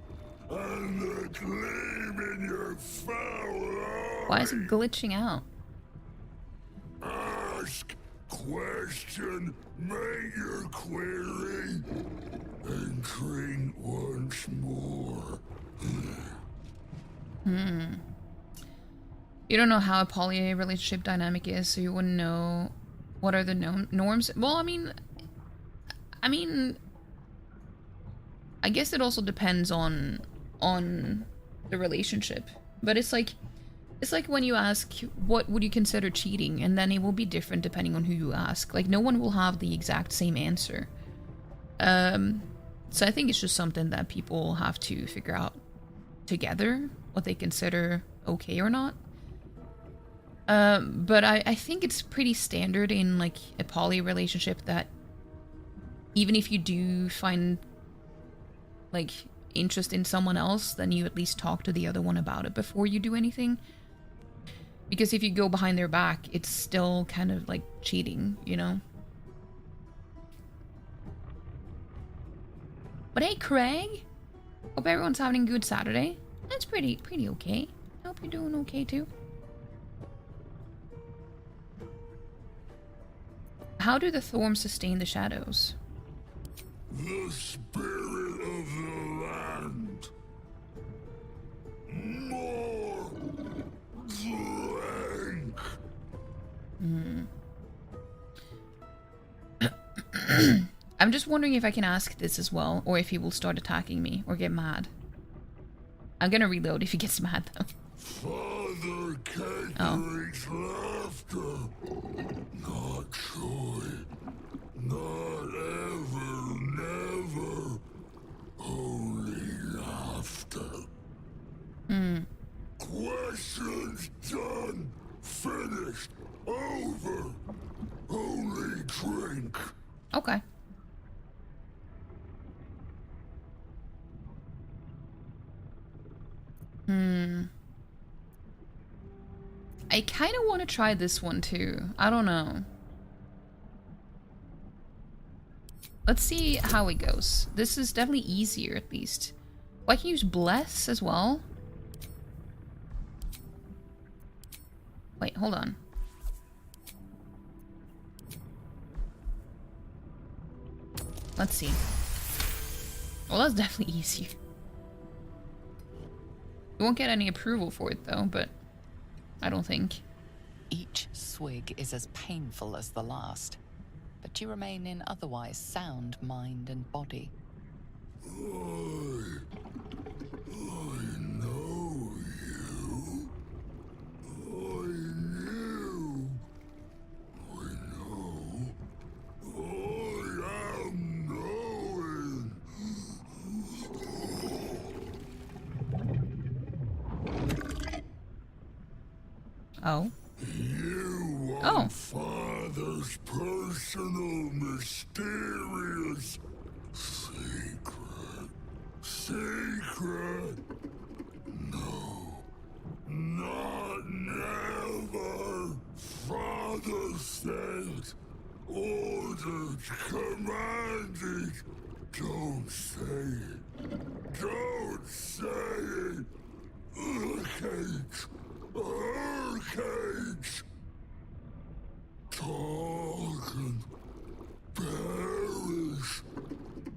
and the gleam in your foul eye. Why is it glitching out? Ask, question, make your query, and drink once more. You don't know how a poly relationship dynamic is, so you wouldn't know what are the norms. Well, I mean, I guess it also depends on the relationship. But it's like when you ask what would you consider cheating, and then it will be different depending on who you ask. Like, no one will have the exact same answer. So I think it's just something that people have to figure out together, what they consider okay or not. But I think it's pretty standard in, like, a poly relationship that even if you do find, like, interest in someone else, then you at least talk to the other one about it before you do anything. Because if you go behind their back, it's still kind of like cheating, you know? But hey, Craig! Hope everyone's having a good Saturday. That's pretty okay. I hope you're doing okay too. How do the thorns sustain the shadows? The spirit of the land. More drink. I'm just wondering if I can ask this as well, or if he will start attacking me or get mad. I'm gonna reload if he gets mad though. Father Cakering's laughter. Not joy. Not ever, never. Only laughter. Questions done. Finished. Over. Only drink. Okay. I kind of want to try this one too. I don't know. Let's see how it goes. This is definitely easier, at least. Oh, I can use Bless as well. Wait, hold on. Let's see. Well, that's definitely easier. You won't get any approval for it, though, but I don't think. Each swig is as painful as the last, but you remain in otherwise sound mind and body. I know you. I knew. I know. I am knowing. Oh. You want Father's personal, mysterious secret. Secret? No. Not never. Father said, ordered, commanded. Don't say it. Don't say it. Cage. Cage. Talk and perish.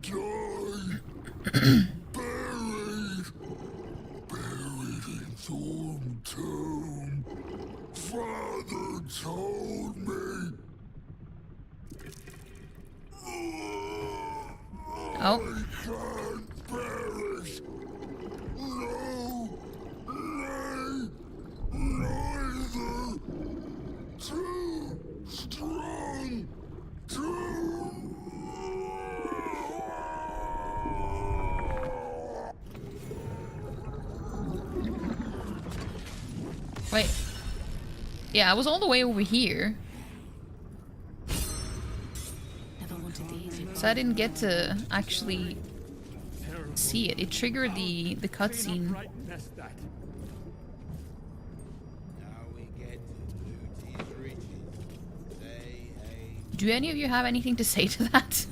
Die. Buried. Buried in Thorn Tomb. Father told me. Oh. I can't bear it. No, nay, neither. Too strong. Wait. Yeah, I was all the way over here. Never wanted these. So I didn't get to actually see it. It triggered the cutscene. Now we get to loot his riches. Say hey. Do any of you have anything to say to that?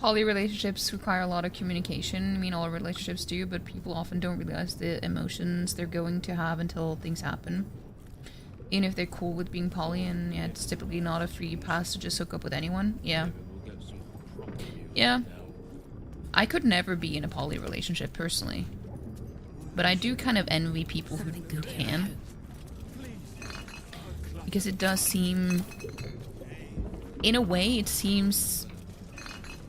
Poly relationships require a lot of communication. I mean, all relationships do, but people often don't realize the emotions they're going to have until things happen. Even if they're cool with being poly, and yeah, it's typically not a free pass to just hook up with anyone. Yeah. Yeah. I could never be in a poly relationship, personally. But I do kind of envy people who can. Because it does seem... In a way, it seems...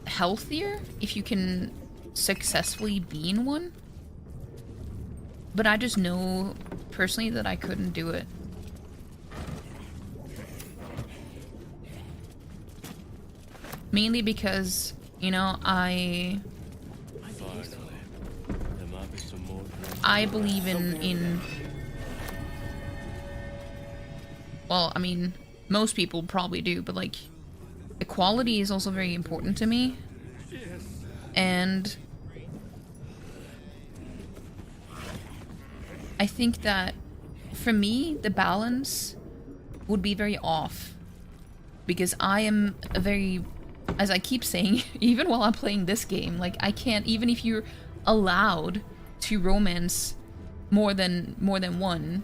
healthier if you can successfully be in one. But I just know personally that I couldn't do it. Mainly because, you know, I believe in well, I mean, most people probably do, but like equality is also very important to me. And I think that for me, the balance would be very off. Because I am a very, as I keep saying, even while I'm playing this game, like I can't, even if you're allowed to romance more than one,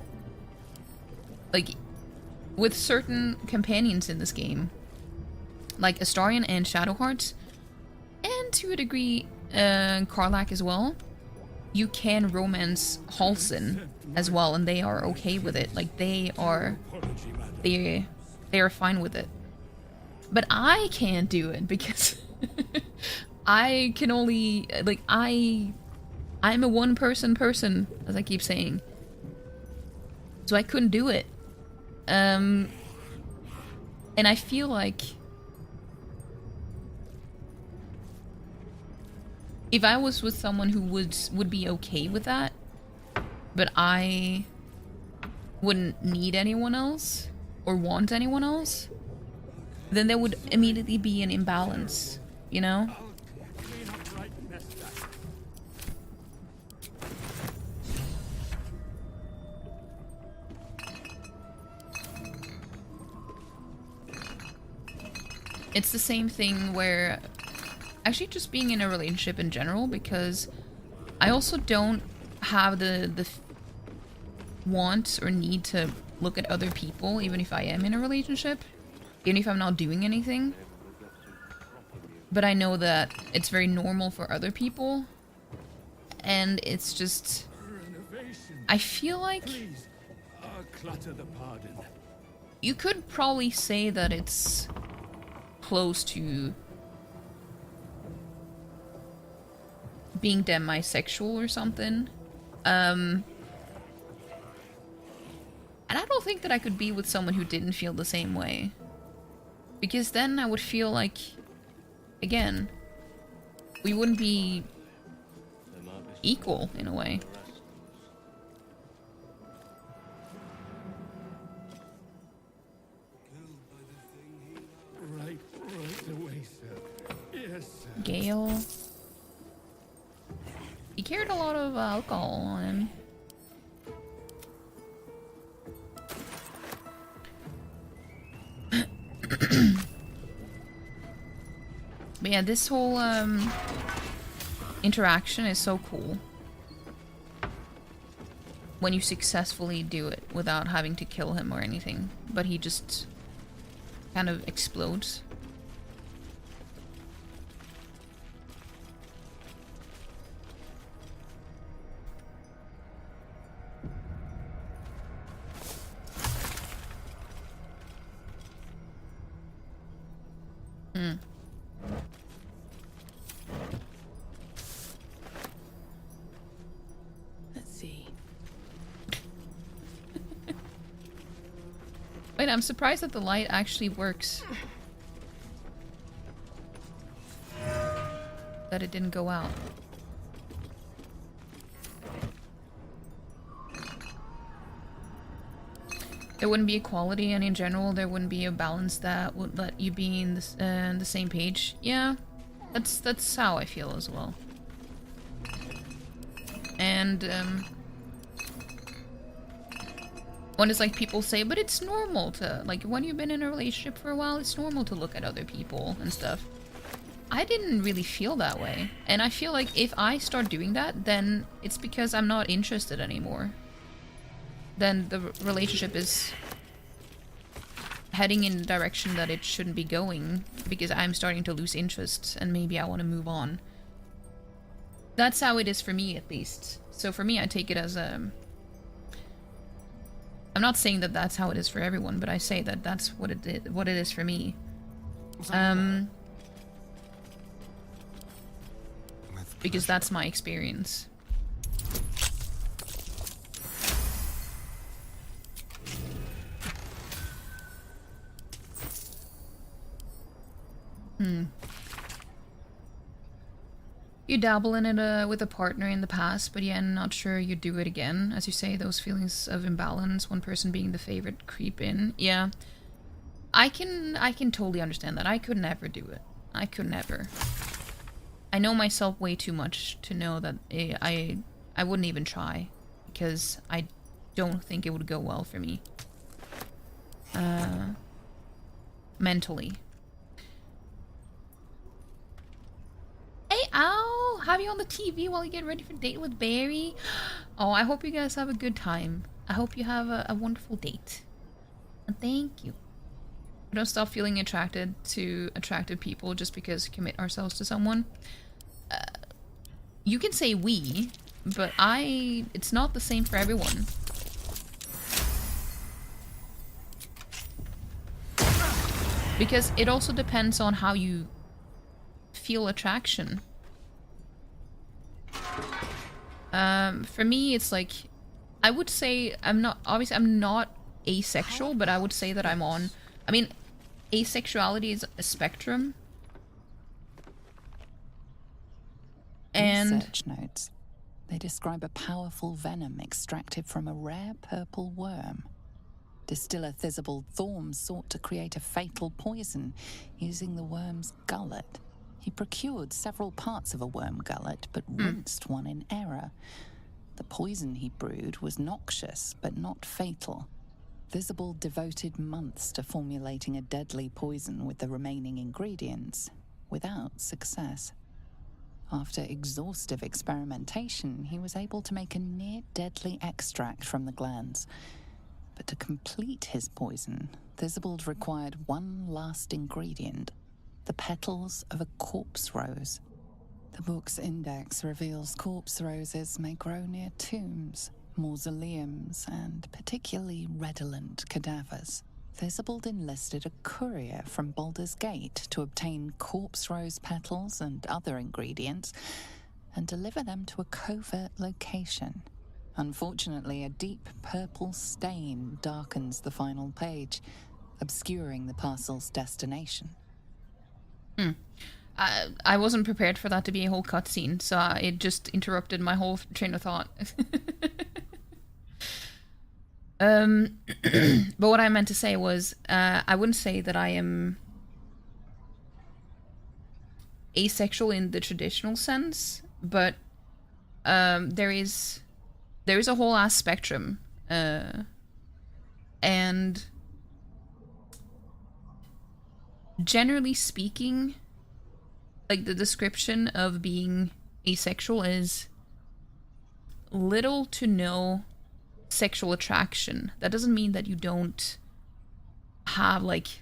like with certain companions in this game, like Astarion and Shadowheart, and to a degree, Karlach as well, you can romance Halsin as well, and they are okay with it. Like they are fine with it. But I can't do it because I can only, like, I'm a one-person person, as I keep saying. So I couldn't do it. And I feel like if I was with someone who would be okay with that, but I wouldn't need anyone else or want anyone else, then there would immediately be an imbalance, you know? It's the same thing where... Actually, just being in a relationship in general, because I also don't have the want or need to look at other people, even if I am in a relationship. Even if I'm not doing anything. But I know that it's very normal for other people. And it's just... I feel like... You could probably say that it's close to being demisexual or something. And I don't think that I could be with someone who didn't feel the same way. Because then I would feel like, again, we wouldn't be equal in a way. Right away, sir. Yes, sir. Gale. He carried a lot of alcohol on him. But yeah, this whole interaction is so cool. When you successfully do it without having to kill him or anything. But he just kind of explodes. Wait, I'm surprised that the light actually works. That it didn't go out. There wouldn't be equality, and in general, there wouldn't be a balance that would let you be in the same page. Yeah, that's how I feel as well. And when it's like people say, but it's normal to, like, when you've been in a relationship for a while, it's normal to look at other people and stuff. I didn't really feel that way. And I feel like if I start doing that, then it's because I'm not interested anymore. Then the relationship is heading in the direction that it shouldn't be going because I'm starting to lose interest and maybe I want to move on. That's how it is for me, at least. So for me, I take it as a... I'm not saying that that's how it is for everyone, but I say that that's what it is for me. Because that's my experience. You dabble in it with a partner in the past, but yeah, I'm not sure you'd do it again. As you say, those feelings of imbalance, one person being the favorite, creep in. Yeah. I can totally understand that. I could never do it. I could never. I know myself way too much to know that I wouldn't even try, because I don't think it would go well for me. Mentally. Hey, Al! Have you on the TV while you get ready for date with Barry? Oh, I hope you guys have a good time. I hope you have a wonderful date. And thank you. We don't stop feeling attracted to attractive people just because we commit ourselves to someone. You can say we, but it's not the same for everyone. Because it also depends on how you feel attraction. For me, it's like, I would say I'm not asexual, but I would say that I'm on, I mean, asexuality is a spectrum. And research notes. They describe a powerful venom extracted from a rare purple worm. Distiller Thizabald Thorm sought to create a fatal poison using the worm's gullet. He procured several parts of a worm gullet, but rinsed one in error. The poison he brewed was noxious, but not fatal. Thizabald devoted months to formulating a deadly poison with the remaining ingredients, without success. After exhaustive experimentation, he was able to make a near-deadly extract from the glands. But to complete his poison, Thizabald required one last ingredient, the petals of a corpse rose. The book's index reveals corpse roses may grow near tombs, mausoleums, and particularly redolent cadavers. Thizabald enlisted a courier from Baldur's Gate to obtain corpse rose petals and other ingredients and deliver them to a covert location. Unfortunately, a deep purple stain darkens the final page, obscuring the parcel's destination. I wasn't prepared for that to be a whole cutscene, so it just interrupted my whole train of thought. But what I meant to say was, I wouldn't say that I am asexual in the traditional sense, but there is a whole ass spectrum, and generally speaking, like, the description of being asexual is little to no sexual attraction. That doesn't mean that you don't have, like,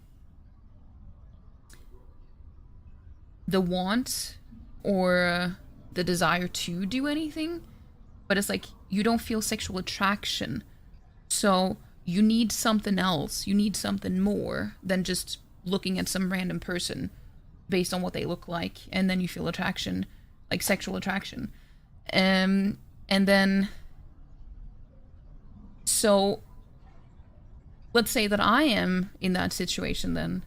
the want or the desire to do anything, but it's like you don't feel sexual attraction. So you need something else. You need something more than just looking at some random person based on what they look like, and then you feel attraction, like sexual attraction. And then, so let's say that I am in that situation then,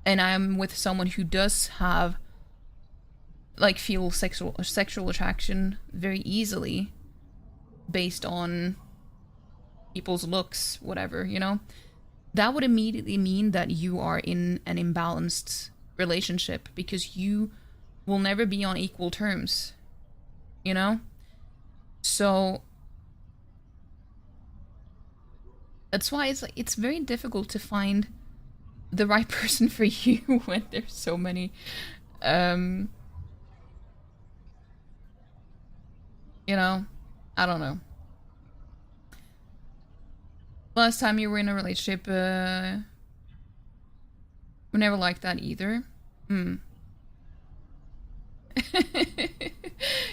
and I'm with someone who does have, like, feel sexual attraction very easily based on people's looks, whatever, you know? That would immediately mean that you are in an imbalanced relationship because you will never be on equal terms, you know? So that's why it's very difficult to find the right person for you when there's so many you know, I don't know. Last time you were in a relationship, we never liked that either.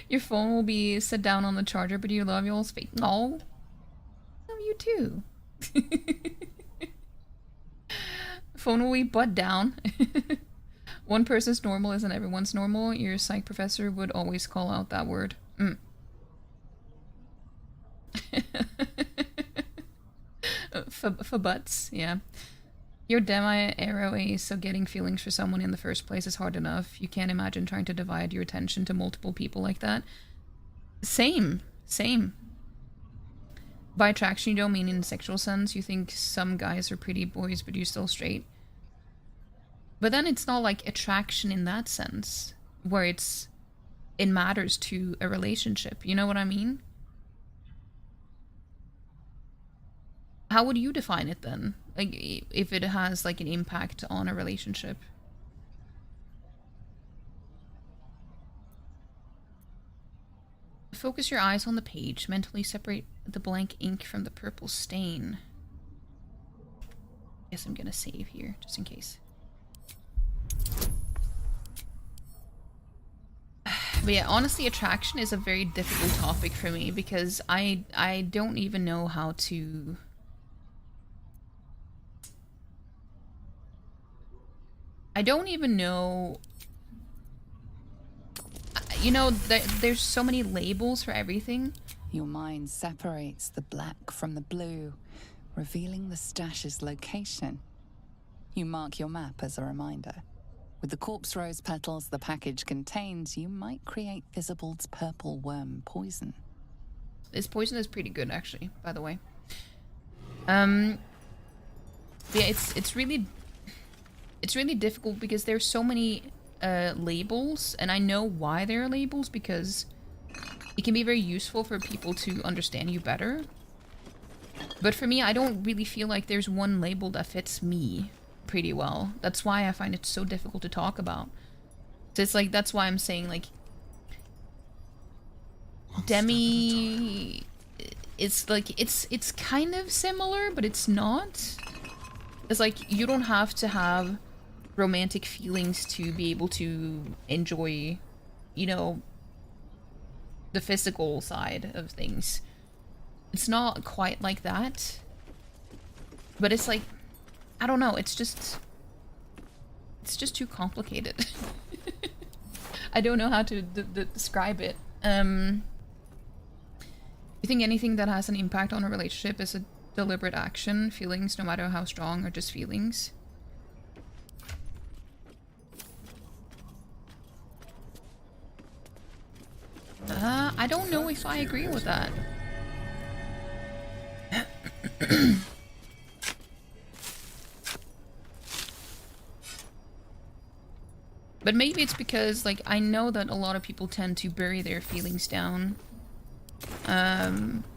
Your phone will be set down on the charger, but you love your face. No. I love you too. Phone will be butt down. One person's normal isn't everyone's normal. Your psych professor would always call out that word. For butts, yeah. Your demi arrow ace, so getting feelings for someone in the first place is hard enough. You can't imagine trying to divide your attention to multiple people like that. Same. By attraction, you don't mean in a sexual sense. You think some guys are pretty boys, but you're still straight. But then it's not like attraction in that sense, where it matters to a relationship. You know what I mean? How would you define it then? Like, if it has, like, an impact on a relationship? Focus your eyes on the page. Mentally separate the blank ink from the purple stain. Guess I'm gonna save here, just in case. But yeah, honestly, attraction is a very difficult topic for me because I don't even know how to... I don't even know... You know, there's so many labels for everything. Your mind separates the black from the blue, revealing the stash's location. You mark your map as a reminder. With the corpse rose petals the package contains, you might create Visible's purple worm poison. This poison is pretty good, actually, by the way. Yeah, it's really difficult because there's so many labels, and I know why there are labels because it can be very useful for people to understand you better. But for me, I don't really feel like there's one label that fits me pretty well. That's why I find it so difficult to talk about. So it's like, that's why I'm saying, like, Demi, it's like, it's kind of similar, but it's not. It's like, you don't have to have romantic feelings to be able to enjoy, you know, the physical side of things. It's not quite like that. But it's like, I don't know, it's just too complicated. I don't know how to describe it. You think anything that has an impact on a relationship is a deliberate action? Feelings, no matter how strong, are just feelings? I don't know if I agree with that. But maybe it's because, like, I know that a lot of people tend to bury their feelings down.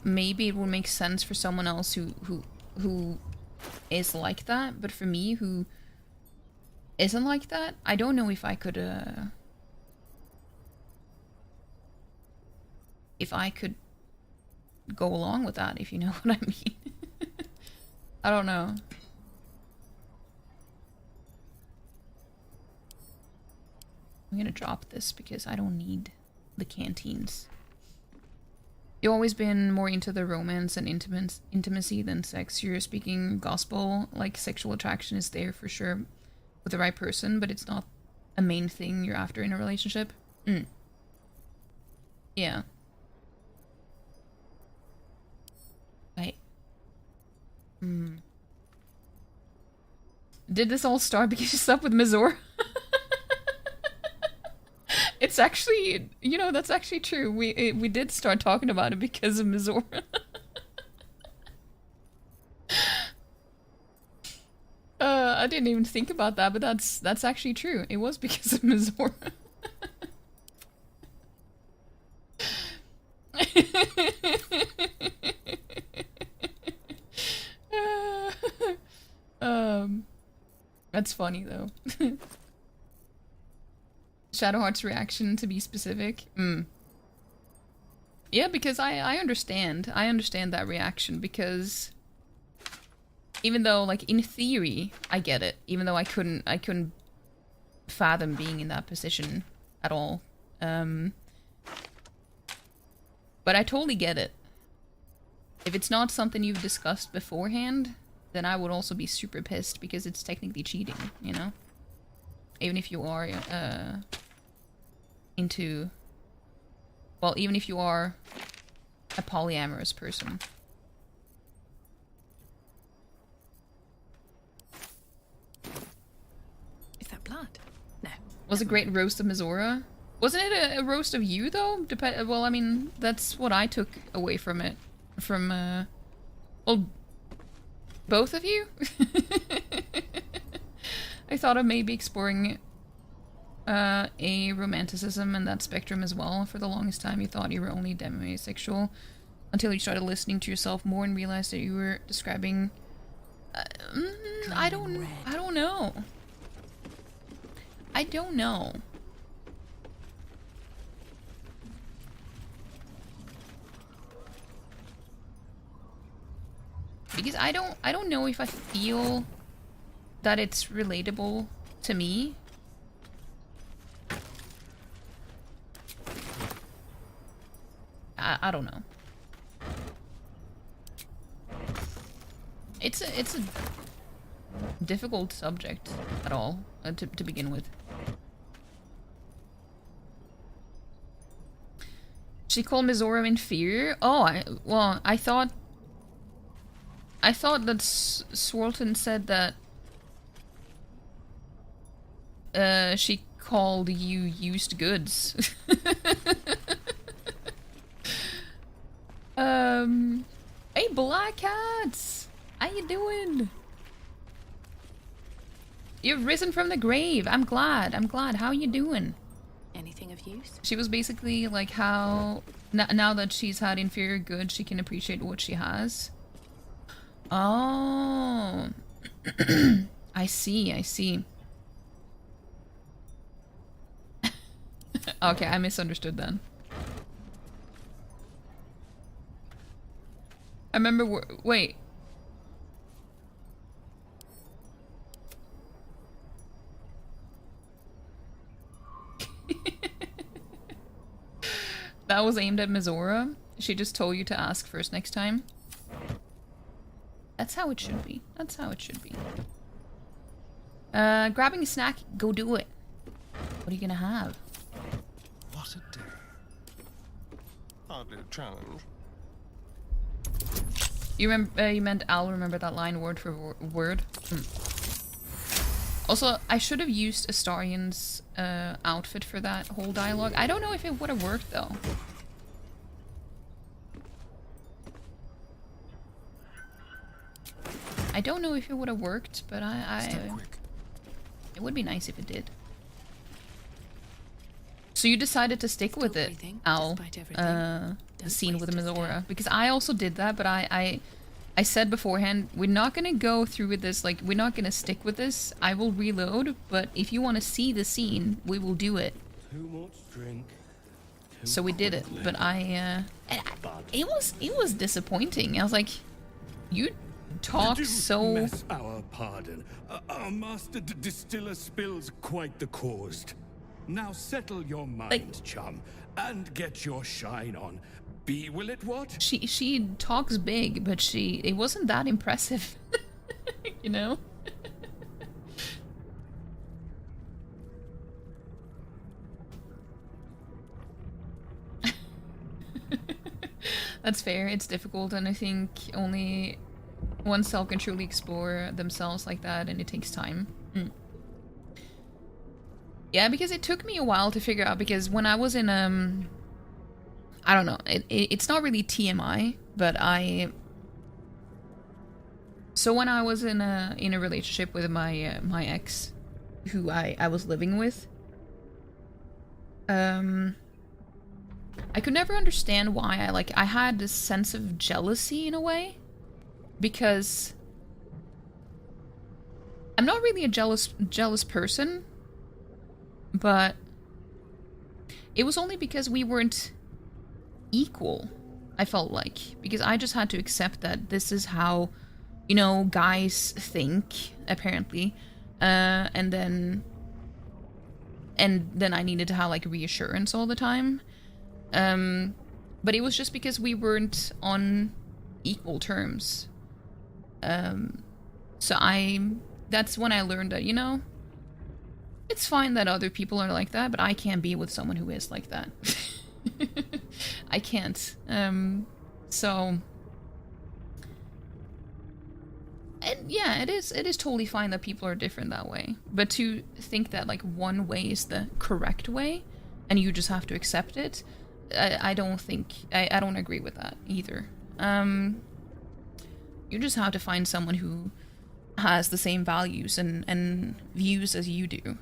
Maybe it would make sense for someone else who is like that, but for me, who isn't like that, I don't know if I could, go along with that, if you know what I mean. I don't know. I'm gonna drop this because I don't need the canteens. You've always been more into the romance and intimacy than sex. You're speaking gospel, like sexual attraction is there for sure with the right person, but it's not a main thing you're after in a relationship. Yeah. Right. Did this all start because you slept with Mizora? It's actually, you know, that's actually true. We did start talking about it because of Mizora. I didn't even think about that, but that's actually true. It was because of Mizora. That's funny though. Shadowheart's reaction, to be specific. Yeah, because I understand. I understand that reaction because even though, like, in theory, I get it. Even though I couldn't fathom being in that position at all. But I totally get it. If it's not something you've discussed beforehand, then I would also be super pissed because it's technically cheating, you know? Even if you are into... Well, even if you are a polyamorous person. Is that blood? No. Was a great roast of Mizora? Wasn't it a roast of you, though? Well, I mean, that's what I took away from it. From, well, both of you? I thought of maybe exploring a romanticism in that spectrum as well. For the longest time, you thought you were only demisexual until you started listening to yourself more and realized that you were describing... I don't know. I don't know. Because I don't know if I feel that it's relatable to me. I don't know. It's a difficult subject at all to begin with. She called Mizora inferior. Oh, I thought that Swarton said that she called you used goods. Hey, Black Cats! How you doing? You've risen from the grave. I'm glad. How you doing? Anything of use? She was basically like how now that she's had inferior goods, she can appreciate what she has. Oh. I see. Okay, I misunderstood then. I remember wait. That was aimed at Mizora. She just told you to ask first next time. That's how it should be. Grabbing a snack, go do it. What are you gonna have? What a day. Hardly a challenge. You meant I'll remember that line word for word. Also, I should have used Astarion's outfit for that whole dialogue. I don't know if it would have worked though. I don't know if it would have worked, but it would be nice if it did. So you decided to stick with it, Al, the scene with Mizora, because I also did that, but I said beforehand, we're not gonna go through with this, like, we're not gonna stick with this. I will reload, but if you want to see the scene, we will do it. Too much drink. So we did it, but it was disappointing. I was like, you talk so... Mess our pardon. Our master distiller spills quite the cause. Now settle your mind, chum, and get your shine on. Be will it what? She talks big, but it wasn't that impressive. You know? That's fair, it's difficult, and I think only oneself can truly explore themselves like that, and it takes time. Yeah, because it took me a while to figure out, because when I was in I don't know, it's not really TMI, but so when I was in a relationship with my my ex, who I was living with, I could never understand why I had this sense of jealousy in a way, because I'm not really a jealous person, but it was only because we weren't equal, I felt like, because I just had to accept that this is how, you know, guys think, apparently, and then I needed to have like reassurance all the time, but it was just because we weren't on equal terms, so that's when I learned that, you know, it's fine that other people are like that, but I can't be with someone who is like that. I can't. So, and yeah, it is totally fine that people are different that way. But to think that like one way is the correct way, and you just have to accept it, I don't think, I don't agree with that either. You just have to find someone who has the same values and views as you do.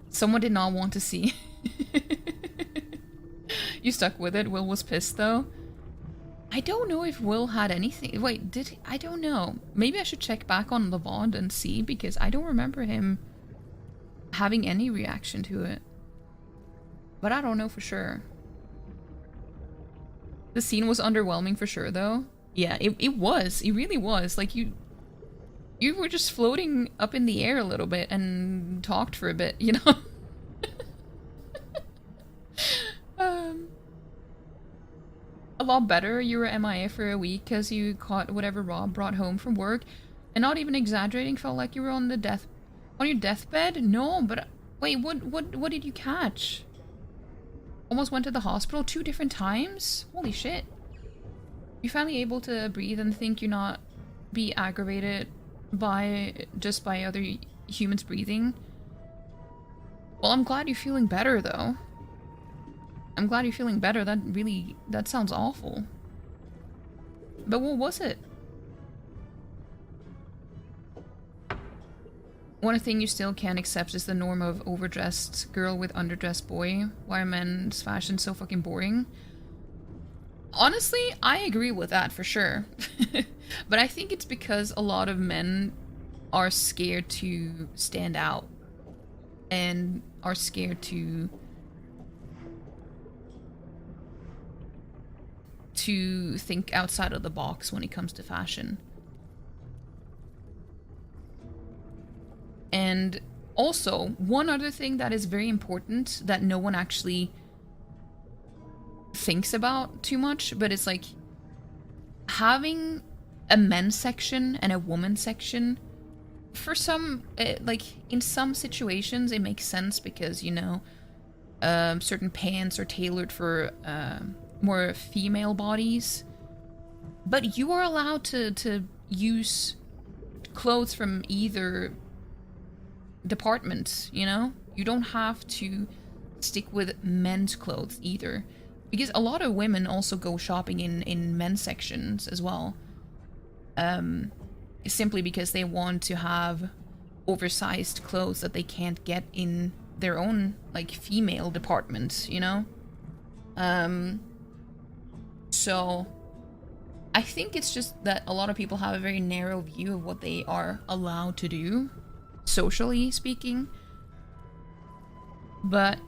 Someone did not want to see. You stuck with it. Will was pissed though. I don't know if Will had anything. Wait, did he? I don't know. Maybe I should check back on the VOD and see, because I don't remember him having any reaction to it. But I don't know for sure. The scene was underwhelming for sure though. Yeah, it was. It really was. Like you were just floating up in the air a little bit and talked for a bit, you know? A lot better. You were MIA for a week because you caught whatever Rob brought home from work. And not even exaggerating, felt like you were on your deathbed? No, but wait, what did you catch? Almost went to the hospital 2 different times? Holy shit. You're finally able to breathe and think you're not be aggravated by other humans breathing. Well, I'm glad you're feeling better though. I'm glad you're feeling better. That sounds awful. But what was it? One thing you still can't accept is the norm of overdressed girl with underdressed boy. Why are men's fashion so fucking boring? Honestly, I agree with that for sure. But I think it's because a lot of men are scared to stand out and are scared to think outside of the box when it comes to fashion. And also, one other thing that is very important that no one actually thinks about too much, but it's like having a men's section and a woman's section. For some, like in some situations, it makes sense because, you know, certain pants are tailored for more female bodies. But you are allowed to use clothes from either department, you know? You don't have to stick with men's clothes either. Because a lot of women also go shopping in men's sections as well. Simply because they want to have oversized clothes that they can't get in their own, like, female department, you know? So I think it's just that a lot of people have a very narrow view of what they are allowed to do, socially speaking. But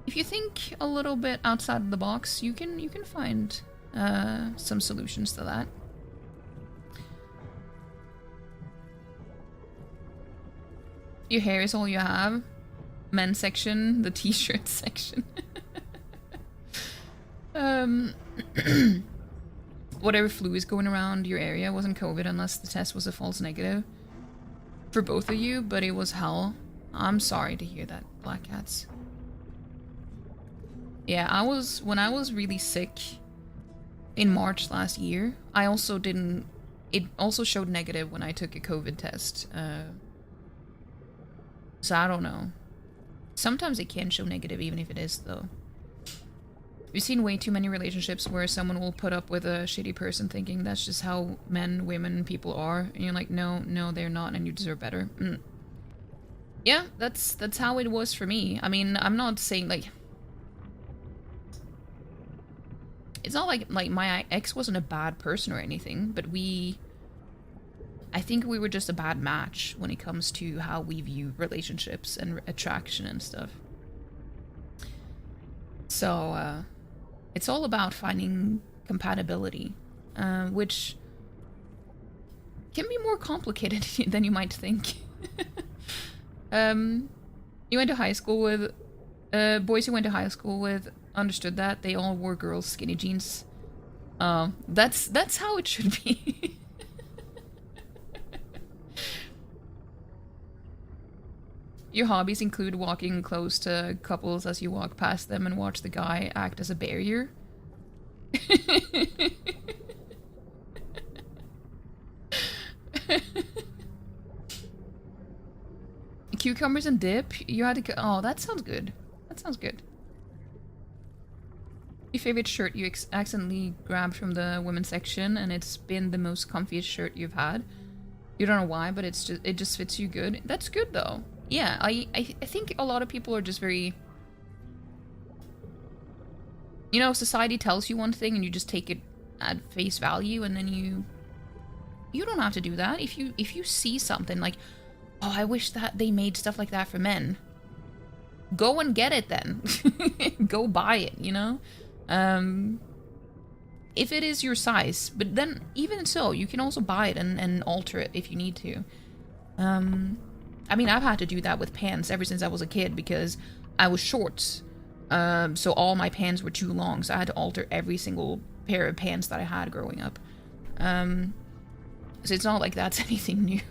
if you think a little bit outside of the box, you can find some solutions to that. Your hair is all you have. Men's section, the t-shirt section. Whatever flu is going around your area wasn't COVID unless the test was a false negative. For both of you, but it was hell. I'm sorry to hear that, Black Cats. Yeah, when I was really sick in March last year, I also didn't, it also showed negative when I took a COVID test. So I don't know. Sometimes it can show negative even if it is, though. We've seen way too many relationships where someone will put up with a shitty person thinking that's just how men, women, people are. And you're like, no, they're not, and you deserve better. Yeah, that's how it was for me. I mean, I'm not saying, like... It's not like my ex wasn't a bad person or anything, but I think we were just a bad match when it comes to how we view relationships and attraction and stuff. So, it's all about finding compatibility, which can be more complicated than you might think. You went to high school with... boys who went to high school with understood that. They all wore girls' skinny jeans. That's how it should be. Your hobbies include walking close to couples as you walk past them and watch the guy act as a barrier. Cucumbers and dip? You had to... Oh, that sounds good. That sounds good. Your favorite shirt you accidentally grabbed from the women's section and it's been the most comfiest shirt you've had. You don't know why, but it just fits you good. That's good, though. Yeah, I think a lot of people are just very... You know, society tells you one thing and you just take it at face value, and then you don't have to do that. If you see something like, oh, I wish that they made stuff like that for men. Go and get it then. Go buy it, you know? If it is your size. But then, even so, you can also buy it and alter it if you need to. I mean, I've had to do that with pants ever since I was a kid because I was short. So all my pants were too long, so I had to alter every single pair of pants that I had growing up. So it's not like that's anything new.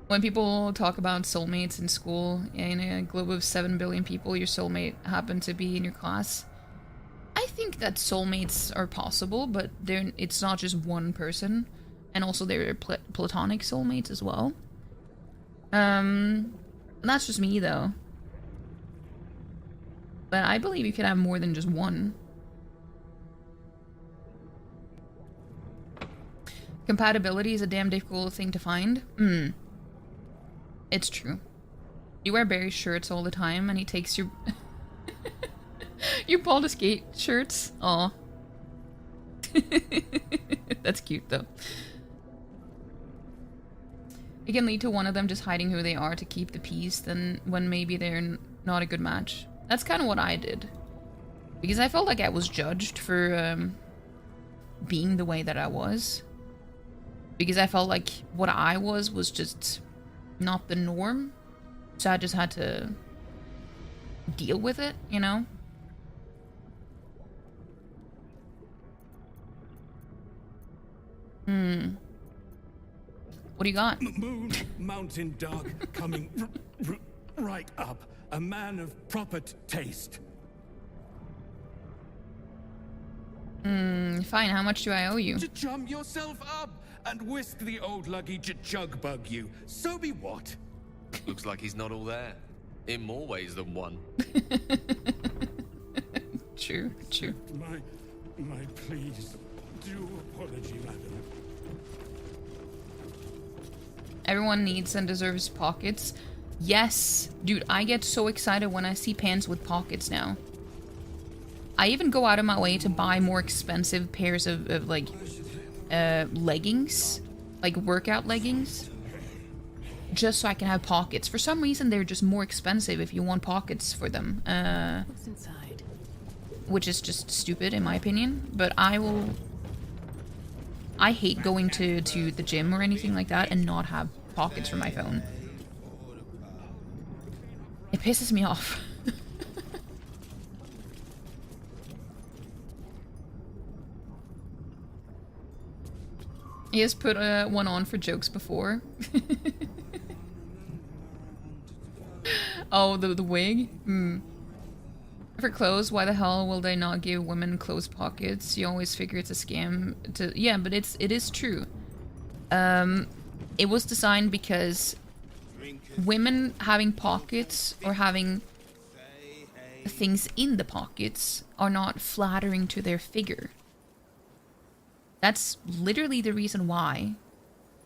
When people talk about soulmates in school, in a globe of 7 billion people, your soulmate happened to be in your class. I think that soulmates are possible, but it's not just one person. And also there are platonic soulmates as well. That's just me, though. But I believe you can have more than just one. Compatibility is a damn difficult thing to find. It's true. You wear Barry's shirts all the time, and he takes your... your Baldur's Gate shirts. Aw. That's cute, though. It can lead to one of them just hiding who they are to keep the peace, then when maybe they're not a good match. That's kind of what I did. Because I felt like I was judged for being the way that I was. Because I felt like what I was just not the norm. So I just had to deal with it, you know? What do you got? Moon, mountain dark, coming right up. A man of proper taste. Fine, how much do I owe you? To chum yourself up and whisk the old luggy jug bug you. So be what? Looks like he's not all there. In more ways than one. True. My please, due apology, madam. Everyone needs and deserves pockets. Yes, dude, I get so excited when I see pants with pockets now. I even go out of my way to buy more expensive pairs of like, leggings. Like, workout leggings. Just so I can have pockets. For some reason, they're just more expensive if you want pockets for them. What's inside? Which is just stupid, in my opinion. But I hate going to the gym or anything like that and not have pockets for my phone. It pisses me off. He has put one on for jokes before. Oh, the wig? Hmm. For clothes, why the hell will they not give women clothes pockets? You always figure it's a scam to... Yeah, but it is true. It was designed because women having pockets or having things in the pockets are not flattering to their figure. That's literally the reason why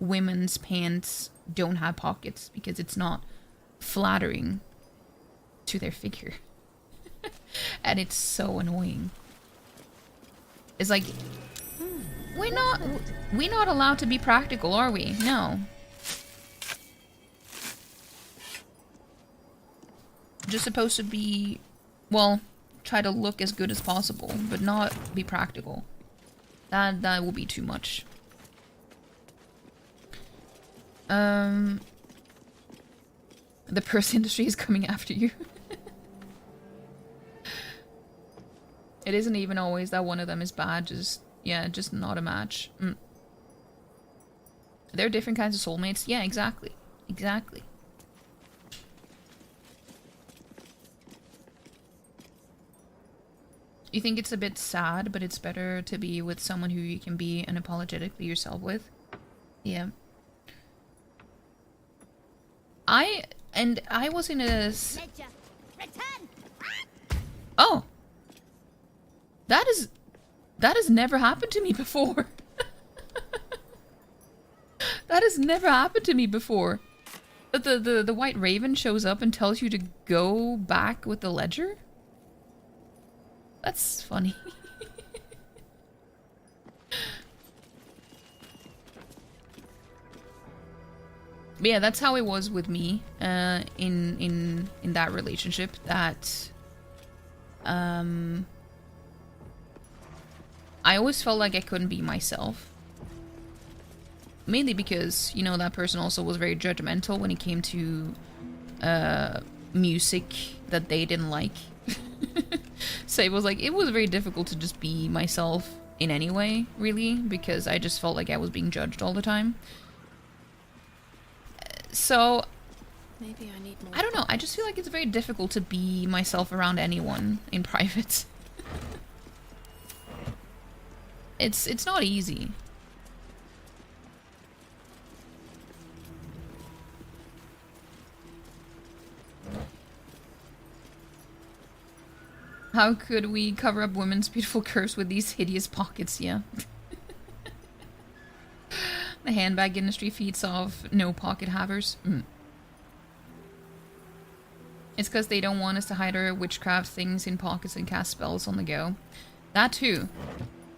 women's pants don't have pockets, because it's not flattering to their figure. And it's so annoying. It's like, we're not allowed to be practical, are we? No. Just supposed to be, well, try to look as good as possible, but not be practical. That will be too much. The purse industry is coming after you. It isn't even always that one of them is bad, just not a match. There are different kinds of soulmates. Yeah, exactly. Exactly. You think it's a bit sad, but it's better to be with someone who you can be unapologetically yourself with? Yeah. I was in a... Oh! That has never happened to me before. That has never happened to me before. But the white raven shows up and tells you to go back with the ledger? That's funny. But yeah, that's how it was with me in that relationship. That I always felt like I couldn't be myself. Mainly because, you know, that person also was very judgmental when it came to music that they didn't like. So it was very difficult to just be myself in any way, really, because I just felt like I was being judged all the time. So, Maybe I need more. I don't know, I just feel like it's very difficult to be myself around anyone in private. It's not easy. How could we cover up women's beautiful curves with these hideous pockets? Yeah. The handbag industry feeds off no pocket havers. It's because they don't want us to hide our witchcraft things in pockets and cast spells on the go. That too.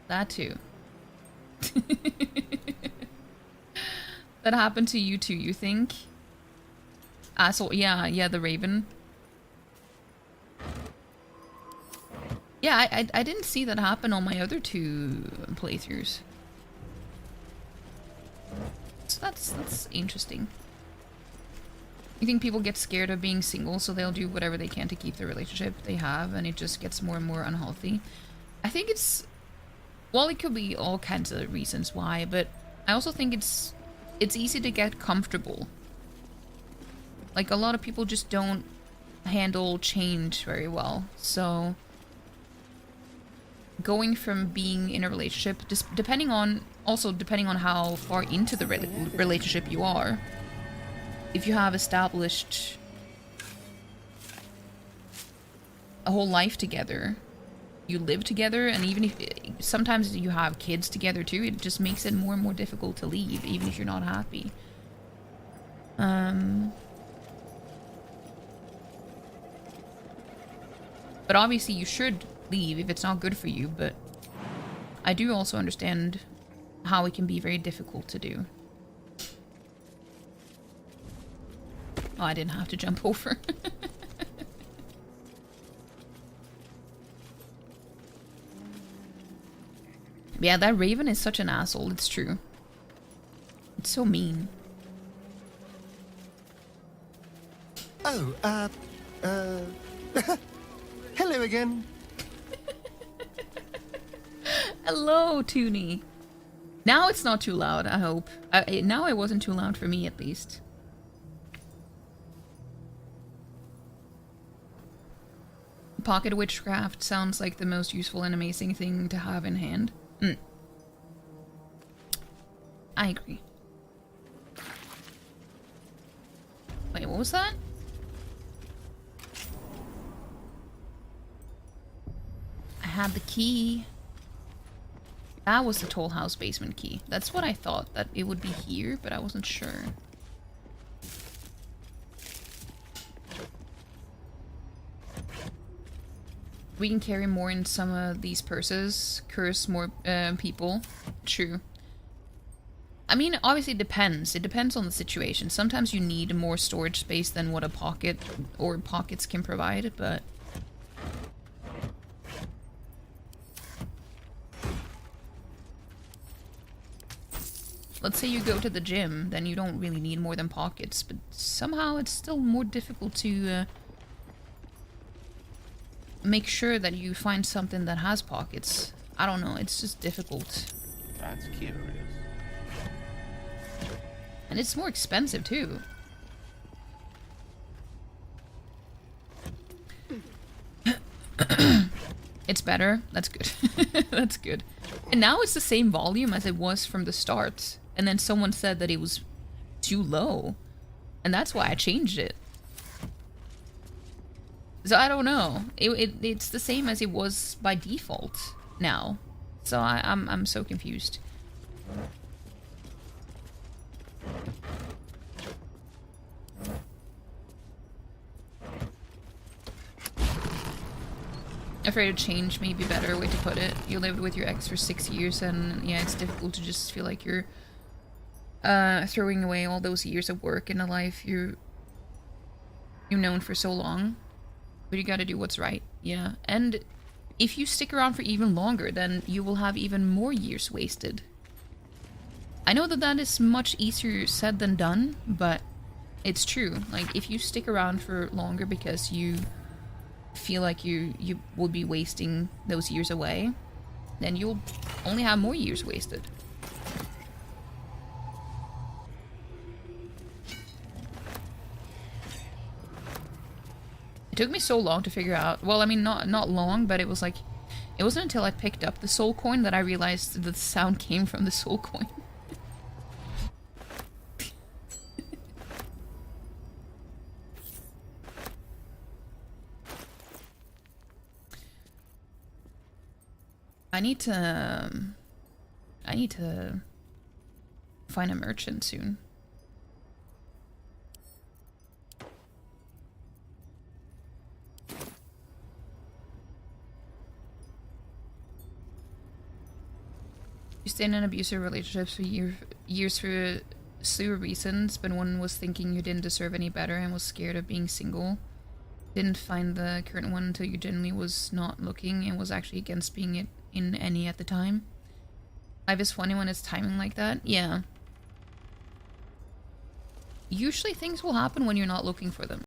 That too. That happened to you too, you think? Asshole. Yeah, the raven. Yeah, I didn't see that happen on my other two playthroughs. So that's interesting. You think people get scared of being single, so they'll do whatever they can to keep the relationship they have, and it just gets more and more unhealthy? I think it's... Well, it could be all kinds of reasons why, but I also think it's easy to get comfortable. Like, a lot of people just don't handle change very well, so... Going from being in a relationship, just depending on how far into the relationship you are. If you have established a whole life together, you live together, and even if sometimes you have kids together too, it just makes it more and more difficult to leave, even if you're not happy. But obviously you should leave if it's not good for you, but I do also understand how it can be very difficult to do. Oh, I didn't have to jump over. Yeah, that raven is such an asshole, it's true. It's so mean. Oh, hello again. Hello, Toonie. Now it's not too loud, I hope. Now it wasn't too loud for me, at least. Pocket witchcraft sounds like the most useful and amazing thing to have in hand. I agree. Wait, what was that? I had the key. That was the Toll House basement key. That's what I thought, that it would be here, but I wasn't sure. We can carry more in some of these purses, curse more people. True. I mean, obviously it depends. It depends on the situation. Sometimes you need more storage space than what a pocket or pockets can provide, but... Let's say you go to the gym, then you don't really need more than pockets, but somehow it's still more difficult to make sure that you find something that has pockets. I don't know, it's just difficult. That's curious. And it's more expensive too. It's better. That's good. That's good. And now it's the same volume as it was from the start. And then someone said that it was too low. And that's why I changed it. So I don't know. It's the same as it was by default now. So I'm so confused. Afraid of change may be a better way to put it. You lived with your ex for 6 years and yeah, it's difficult to just feel like you're throwing away all those years of work in a life you've known for so long. But you gotta do what's right, yeah. And if you stick around for even longer, then you will have even more years wasted. I know that that is much easier said than done, but it's true. Like, if you stick around for longer because you feel like you will be wasting those years away, then you'll only have more years wasted. It took me so long to figure out. Well, I mean, not long, but it was like, it wasn't until I picked up the soul coin that I realized that the sound came from the soul coin. I need to find a merchant soon. You stayed in abusive relationships for years for a slew of reasons, but one was thinking you didn't deserve any better and was scared of being single. Didn't find the current one until you genuinely was not looking and was actually against being it in any at the time. Life is funny when it's timing like that. Yeah. Usually things will happen when you're not looking for them.